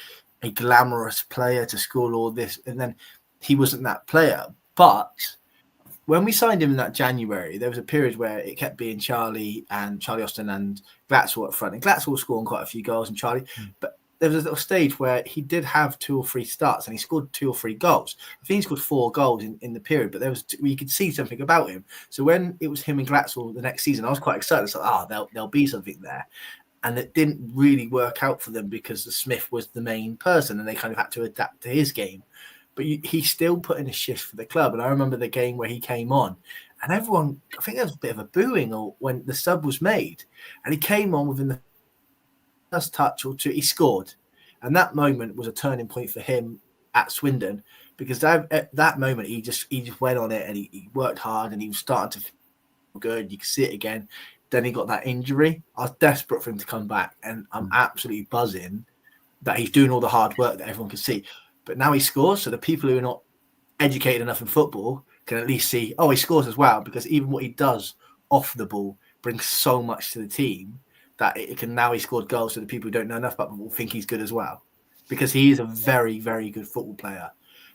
glamorous player to score all this, and then he wasn't that player. But when we signed him in that January, there was a period where it kept being Charlie Austin and Glatzel up front. And Glatzel was scoring quite a few goals and Charlie. But there was a little stage where he did have 2 or 3 starts and he scored 2 or 3 goals. I think he scored 4 goals in the period, but you could see something about him. So when it was him and Glatzel the next season, I was quite excited. I was like, there'll be something there. And it didn't really work out for them because the Smith was the main person and they kind of had to adapt to his game. But he still put in a shift for the club. And I remember the game where he came on and everyone, I think there was a bit of a booing or when the sub was made and he came on within the first touch or 2, he scored. And that moment was a turning point for him at Swindon because at that moment, he just went on it and he worked hard and he was starting to feel good. You could see it again. Then he got that injury. I was desperate for him to come back and I'm absolutely buzzing that he's doing all the hard work that everyone can see. But now he scores, so the people who are not educated enough in football can at least see, he scores as well, because even what he does off the ball brings so much to the team that he scored goals, so the people who don't know enough about football think he's good as well. Because he is a very, very good football player.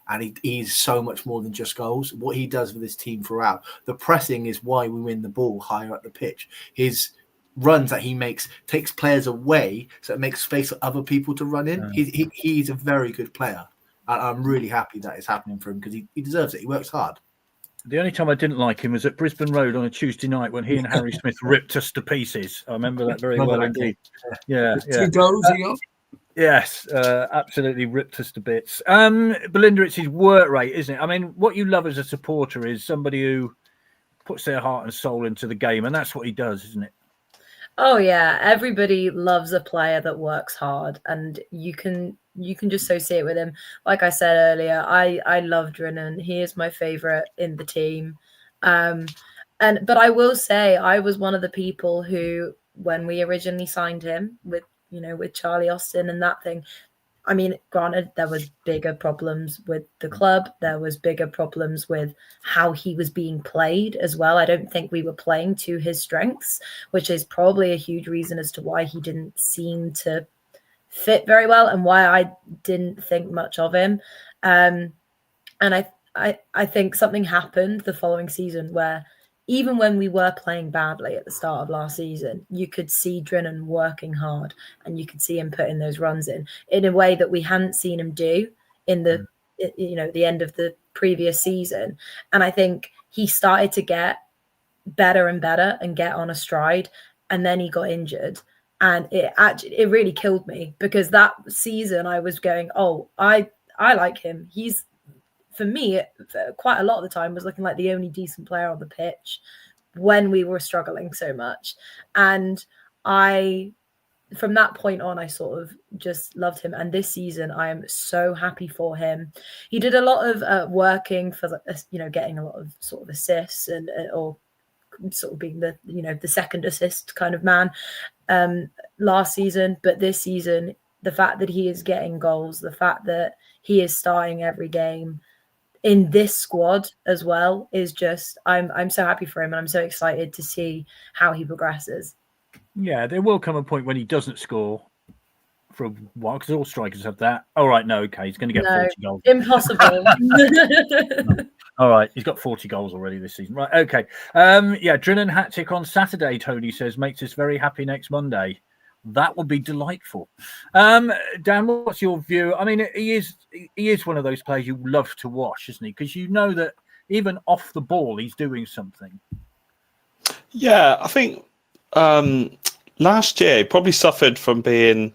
And he's so much more than just goals. What he does with his team throughout. The pressing is why we win the ball higher up the pitch. His runs that he makes takes players away, so it makes space for other people to run in. He's a very good player. I'm really happy that it's happening for him because he deserves it. He works hard. The only time I didn't like him was at Brisbane Road on a Tuesday night when he and Harry Smith ripped us to pieces. I remember that very well indeed. Yeah. 2 goals he got. Yes, absolutely ripped us to bits. Belinda, it's his work rate, isn't it? I mean, what you love as a supporter is somebody who puts their heart and soul into the game, and that's what he does, isn't it? Oh yeah, everybody loves a player that works hard, and you can just so see it with him. Like I said earlier, I love Drinan. He is my favorite in the team. But I will say I was one of the people who, when we originally signed him with Charlie Austin and that thing, I mean, granted, there was bigger problems with the club. There was bigger problems with how he was being played as well. I don't think we were playing to his strengths, which is probably a huge reason as to why he didn't seem to fit very well and why I didn't think much of him. And I think something happened the following season where even when we were playing badly at the start of last season, you could see Drinan working hard and you could see him putting those runs in a way that we hadn't seen him do in the end of the previous season. And I think he started to get better and better and get on a stride. And then he got injured. And it really killed me, because that season I was going, oh, I like him. He's, for me, for quite a lot of the time, was looking like the only decent player on the pitch when we were struggling so much. And from that point on, I sort of just loved him. And this season, I am so happy for him. He did a lot of working for, getting a lot of sort of assists or sort of being the second assist kind of man last season. But this season, the fact that he is getting goals, the fact that he is starting every game in this squad as well, is just, I'm so happy for him, and I'm so excited to see how he progresses. Yeah, there will come a point when he doesn't score for a while, because all strikers have that. All right, no, okay, he's going to get 40 goals. Impossible. All right, he's got 40 goals already this season. Right, okay. Drinan hat-trick on Saturday, Tony says, makes us very happy next Monday. That would be delightful. Dan, what's your view? I mean, he is one of those players you love to watch, isn't he? Because you know that even off the ball, he's doing something. Yeah, I think last year he probably suffered from being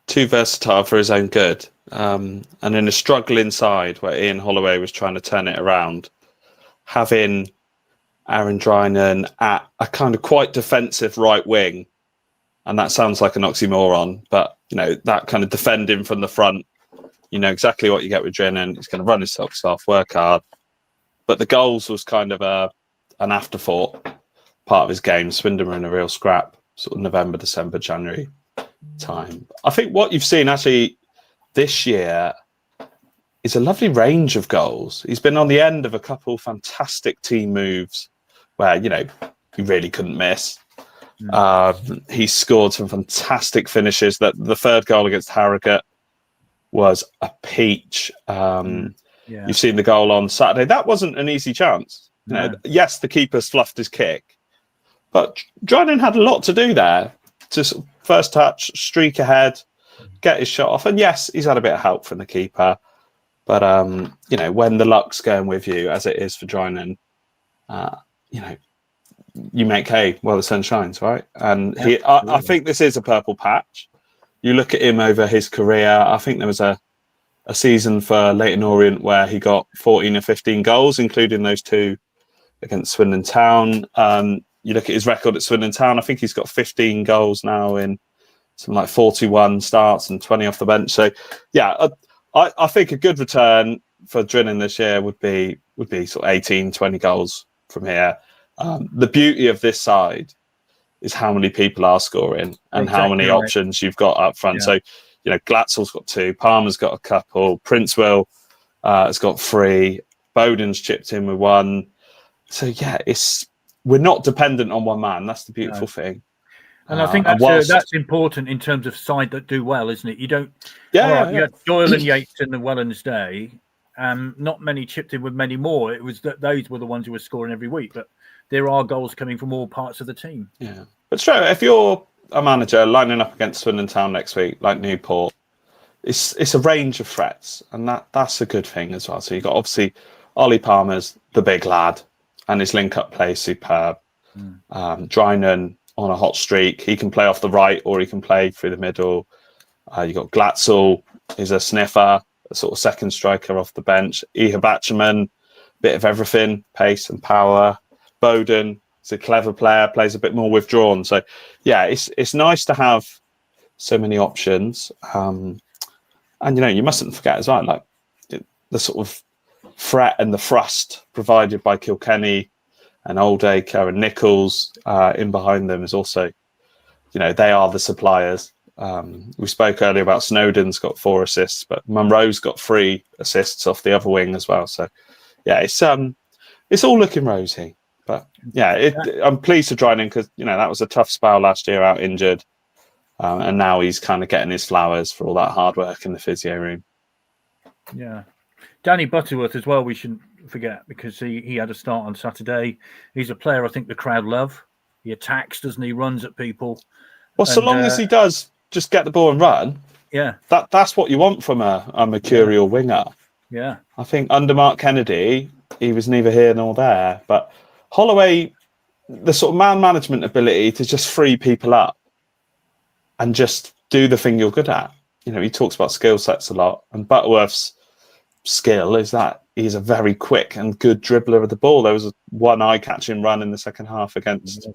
too versatile for his own good. And in a struggling side where Ian Holloway was trying to turn it around, having Aaron Drinan at a kind of quite defensive right wing, and that sounds like an oxymoron, but that kind of defending from the front, exactly what you get with Drinan. He's going to run his socks off, work hard, but the goals was kind of an afterthought part of his game. Swindon were in a real scrap, sort of November, December, January time. I think what you've seen actually this year is a lovely range of goals. He's been on the end of a couple fantastic team moves where, he really couldn't miss. He scored some fantastic finishes. That the third goal against Harrogate was a peach. You've seen the goal on Saturday. That wasn't an easy chance. Yes, the keeper's fluffed his kick, but Drinan had a lot to do there. Just first touch, streak ahead, get his shot off. And yes, he's had a bit of help from the keeper. But, when the luck's going with you, as it is for Drinan, you make hay while the sun shines, right? And I think this is a purple patch. You look at him over his career, I think there was a season for Leyton Orient where he got 14 or 15 goals, including those two against Swindon Town. You look at his record at Swindon Town, I think he's got 15 goals now in something like 41 starts and 20 off the bench. So, yeah, I think a good return for Drinan this year would be sort of 18, 20 goals from here. The beauty of this side is how many people are scoring and how many options you've got up front. Yeah. So, Glatzel's got 2, Palmer's got a couple, Princewell has got 3, Bowden's chipped in with 1. So, yeah, we're not dependent on one man. That's the beautiful thing. And I think that's important in terms of side that do well, isn't it? You don't. You had Doyle and Yates in the Wellens day. Not many chipped in with many more. It was that those were the ones who were scoring every week. But there are goals coming from all parts of the team. Yeah, but true. If you're a manager lining up against Swindon Town next week, like Newport, it's a range of threats, and that's a good thing as well. So you've got obviously Ollie Palmer's the big lad, and his link-up play is superb. Drinan on a hot streak. He can play off the right or he can play through the middle. You've got Glatzel, is a sniffer, a sort of second striker off the bench. Ihe Batcherman, bit of everything, pace and power. Bowden is a clever player, plays a bit more withdrawn. So, yeah, it's nice to have so many options. And, you mustn't forget as well, like the sort of threat and the thrust provided by Kilkenny and Oldacre and Nichols in behind them is also, they are the suppliers. We spoke earlier about Snowden's got 4 assists, but Munro's got 3 assists off the other wing as well. So, yeah, it's all looking rosy. But, yeah, I'm pleased to Drinan because, that was a tough spell last year out injured. And now he's kind of getting his flowers for all that hard work in the physio room. Yeah. Danny Butterworth as well, we shouldn't forget, because he had a start on Saturday. He's a player I think the crowd love. He attacks, doesn't he? Runs at people. Well, so long as he does just get the ball and run, that's what you want from a mercurial winger. Yeah. I think under Mark Kennedy, he was neither here nor there. But Holloway, the sort of man management ability to just free people up and just do the thing you're good at. You know, he talks about skill sets a lot, and Butterworth's skill is that he's a very quick and good dribbler of the ball. There was one eye-catching run in the second half against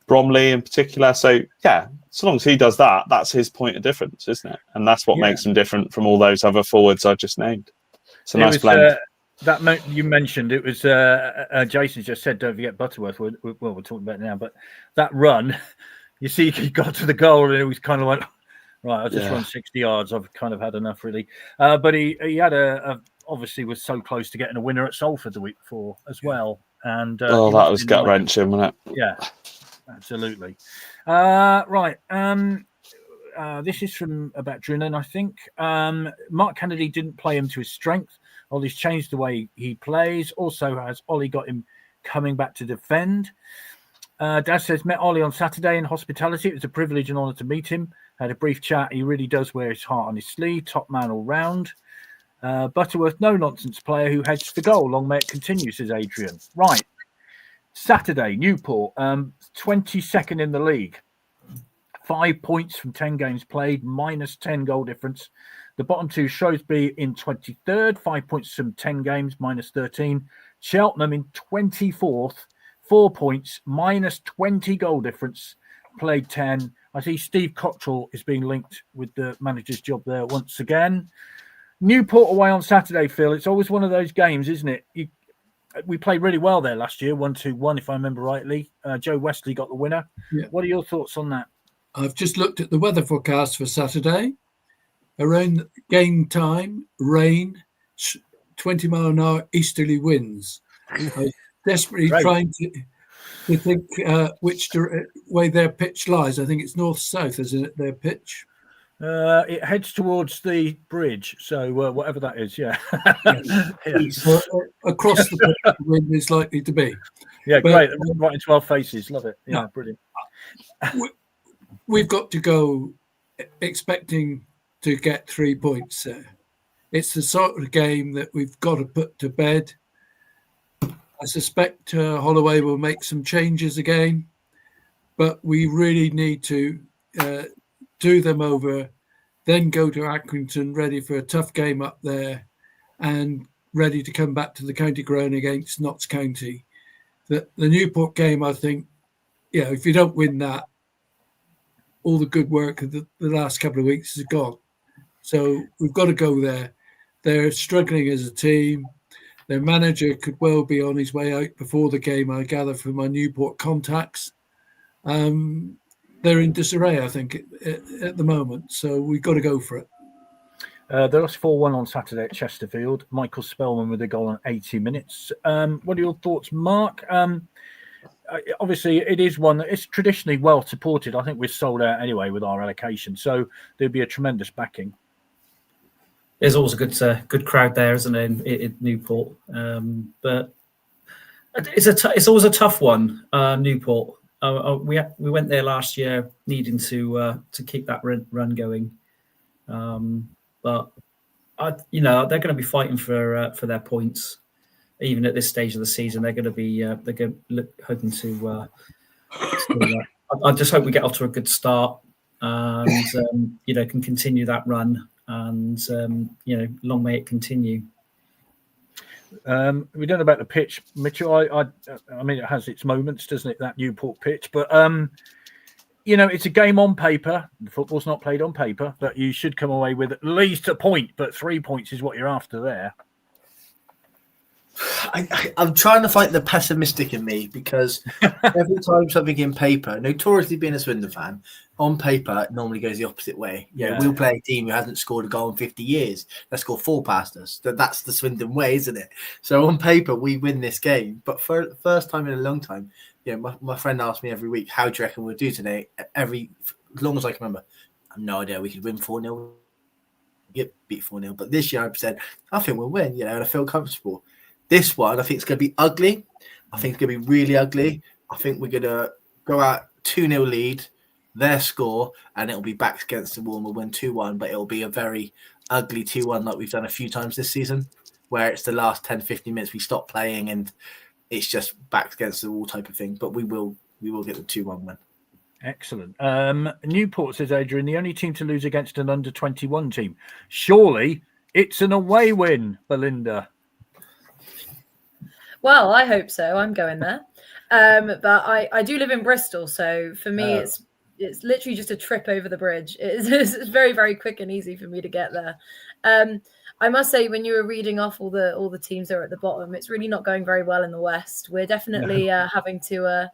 Bromley in particular. So yeah, so long as he does that, that's his point of difference, isn't it? And that's what makes him different from all those other forwards I just named. It's a nice blend. That you mentioned, it was Jason just said, don't forget Butterworth. We're talking about it now, but that run, you see, he got to the goal and it was kind of like, right, I'll just run 60 yards. I've kind of had enough, really. But he had obviously was so close to getting a winner at Salford the week before as well. And that was gut-wrenching, wasn't it? Yeah, absolutely. Right. This is from about Drinan, I think. Mark Kennedy didn't play him to his strength. Ollie's changed the way he plays. Also, has Ollie got him coming back to defend? Dad says, met Ollie on Saturday in hospitality. It was a privilege and honour to meet him. Had a brief chat. He really does wear his heart on his sleeve. Top man all round. Butterworth, no-nonsense player who heads for goal. Long may it continue, says Adrian. Right. Saturday, Newport, 22nd in the league. 5 points from 10 games played, minus 10 goal difference. The bottom two, Shrewsbury in 23rd, 5 points from 10 games, minus 13. Cheltenham in 24th, 4 points, minus 20 goal difference, played 10. I see Steve Cottrell is being linked with the manager's job there once again. Newport away on Saturday, Phil. It's always one of those games, isn't it? We played really well there last year, 1-2-1, if I remember rightly. Joe Wesley got the winner. Yeah. What are your thoughts on that? I've just looked at the weather forecast for Saturday. Around game time, rain, 20 mile an hour easterly winds. I'm desperately trying to think which way their pitch lies. I think it's north-south, isn't it, their pitch? It heads towards the bridge, so whatever that is, yeah. So, across the pitch, the wind is likely to be. Yeah, great. Right into our faces. Love it. Yeah, brilliant. We've got to go expecting to get 3 points there. It's the sort of game that we've got to put to bed. I suspect Holloway will make some changes again, but we really need to do them over, then go to Accrington ready for a tough game up there and ready to come back to the county ground against Notts County. The Newport game, I think, if you don't win that, all the good work of the last couple of weeks is gone. So we've got to go there. They're struggling as a team. Their manager could well be on his way out before the game, I gather from my Newport contacts. They're in disarray, I think, at the moment. So we've got to go for it. They lost 4-1 on Saturday at Chesterfield. Michael Spellman with a goal in 80 minutes. What are your thoughts, Mark? Obviously, it is one that is traditionally well supported. I think we're sold out anyway with our allocation. So there'd be a tremendous backing. There's always a good crowd there, isn't it, in Newport? But it's always a tough one, Newport. We went there last year needing to keep that run going. But they're going to be fighting for their points. Even at this stage of the season, they're going to be hoping to. I just hope we get off to a good start and can continue that run, and long may it continue. We don't know about the pitch, Mitchell. I mean, it has its moments, doesn't it? That Newport pitch, but it's a game on paper. The football's not played on paper, but you should come away with at least a point. But 3 points is what you're after there. I'm trying to find the pessimistic in me, because every time something in paper, notoriously being a Swindon fan, on paper it normally goes the opposite way. We'll play a team who hasn't scored a goal in 50 years. They score 4 past us. That's the Swindon way, isn't it? So on paper we win this game, but for the first time in a long time, my friend asks me every week, how do you reckon we'll do today? As long as I can remember, I have no idea. We could win 4-0, get beat 4-0, but this year I've said I think we'll win, and I feel comfortable. This one, I think it's going to be ugly. I think it's going to be really ugly. I think we're going to go out 2-0 lead, their score, and it'll be backs against the wall and we'll win 2-1, but it'll be a very ugly 2-1 like we've done a few times this season, where it's the last 10, 15 minutes we stop playing and it's just backs against the wall type of thing. But we will get the 2-1 win. Excellent. Newport, says Adrian, the only team to lose against an under-21 team. Surely it's an away win, Belinda. Well, I hope so. I'm going there. But I do live in Bristol, so for me, it's literally just a trip over the bridge. It's very, very quick and easy for me to get there. I must say, when you were reading off all the teams that are at the bottom, it's really not going very well in the West. We're definitely having to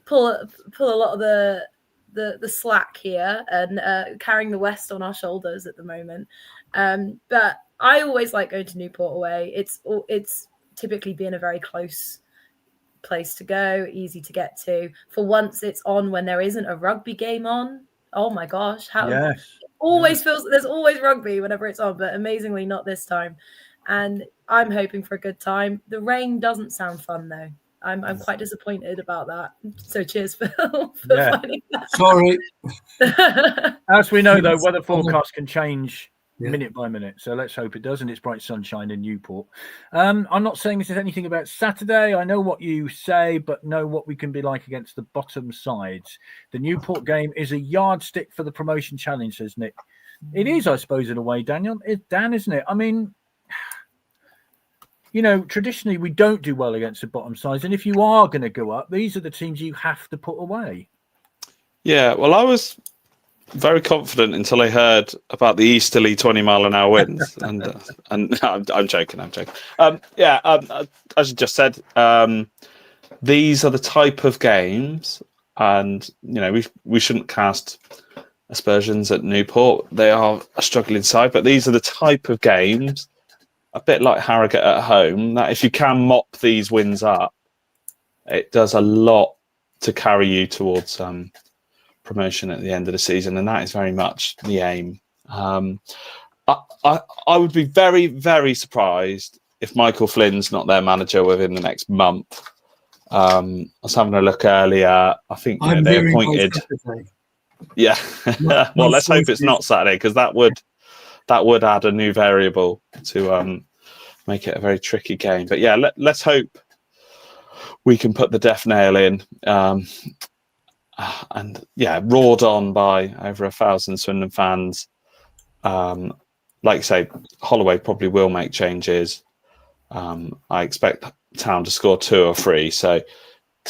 pull a lot of the slack here and carrying the West on our shoulders at the moment. But I always like going to Newport away. It's typically been a very close place to go, easy to get to. For once, it's on when there isn't a rugby game on. Oh my gosh, always feels there's always rugby whenever it's on, but amazingly not this time. And I'm hoping for a good time. The rain doesn't sound fun though. I'm quite disappointed about that. So cheers, Phil, for finding that. Sorry. As we know, though, weather forecasts can change minute by minute. So let's hope it does. And it's bright sunshine in Newport. I'm not saying this is anything about Saturday. I know what you say, but know what we can be like against the bottom sides. The Newport game is a yardstick for the promotion challenge, says Nick. It is, I suppose, in a way, Dan, isn't it? I mean, you know, traditionally we don't do well against the bottom sides, and if you are going to go up, these are the teams you have to put away. Yeah, well, I was very confident until I heard about the easterly 20-mile-an-hour winds, and no, I'm joking. As you just said, these are the type of games, and you know we shouldn't cast aspersions at Newport. They are a struggling side, but these are the type of games, a bit like Harrogate at home, that if you can mop these wins up, it does a lot to carry you towards promotion at the end of the season, and that is very much the aim. I would be very, very surprised if Michael Flynn's not their manager within the next month. I was having a look earlier. I think they appointed. Yeah, well, let's hope it's not Saturday, because that would add a new variable to make it a very tricky game. But yeah, let's hope we can put the death nail in. And yeah, roared on by over 1,000 Swindon fans. Like I say, Holloway probably will make changes. I expect Town to score 2 or 3. So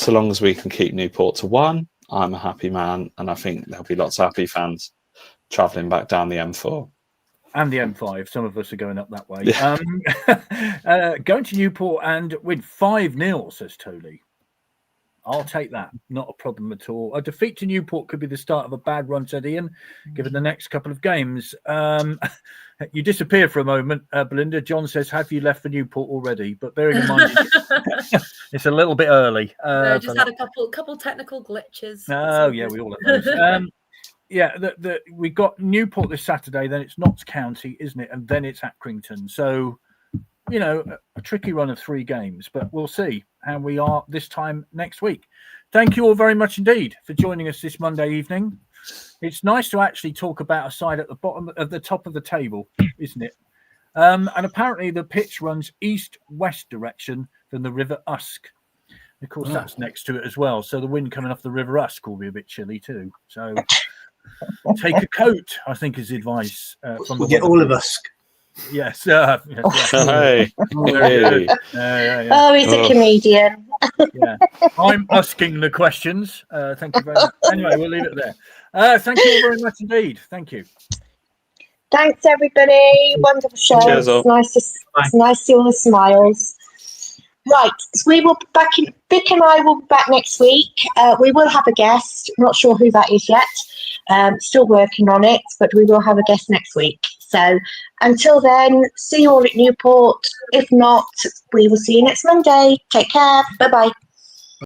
long as we can keep Newport to 1, I'm a happy man. And I think there'll be lots of happy fans travelling back down the M4. And the M5. Some of us are going up that way. Yeah. Going to Newport and win 5-0, says Toley. I'll take that. Not a problem at all. A defeat to Newport could be the start of a bad run, said Ian, given the next couple of games. You disappear for a moment, Belinda. John says, have you left for Newport already? But bearing in mind, it's a little bit early. Just had a couple technical glitches. Oh, yeah, we all have those. We got Newport this Saturday, then it's Notts County, isn't it? And then it's Accrington. So, you know, a tricky run of 3 games, but we'll see how we are this time next week. Thank you all very much indeed for joining us this Monday evening. It's nice to actually talk about a side at the bottom of the top of the table, isn't it? And apparently the pitch runs east-west direction from the River Usk. Of course, that's next to it as well. So the wind coming off the River Usk will be a bit chilly too. So take a coat, I think, is the advice. We'll get all of Usk. Yes. Hey. Oh, he's a comedian. Yeah. I'm asking the questions. Thank you very much. Anyway, we'll leave it there. Thank you all very much indeed. Thank you. Thanks, everybody. Wonderful show. Cheers, it's nice to see all the smiles. Right, so we will be back in. Vic and I will be back next week. We will have a guest. Not sure who that is yet. Still working on it, but we will have a guest next week. So until then, see you all at Newport. If not, we will see you next Monday. Take care. Bye-bye.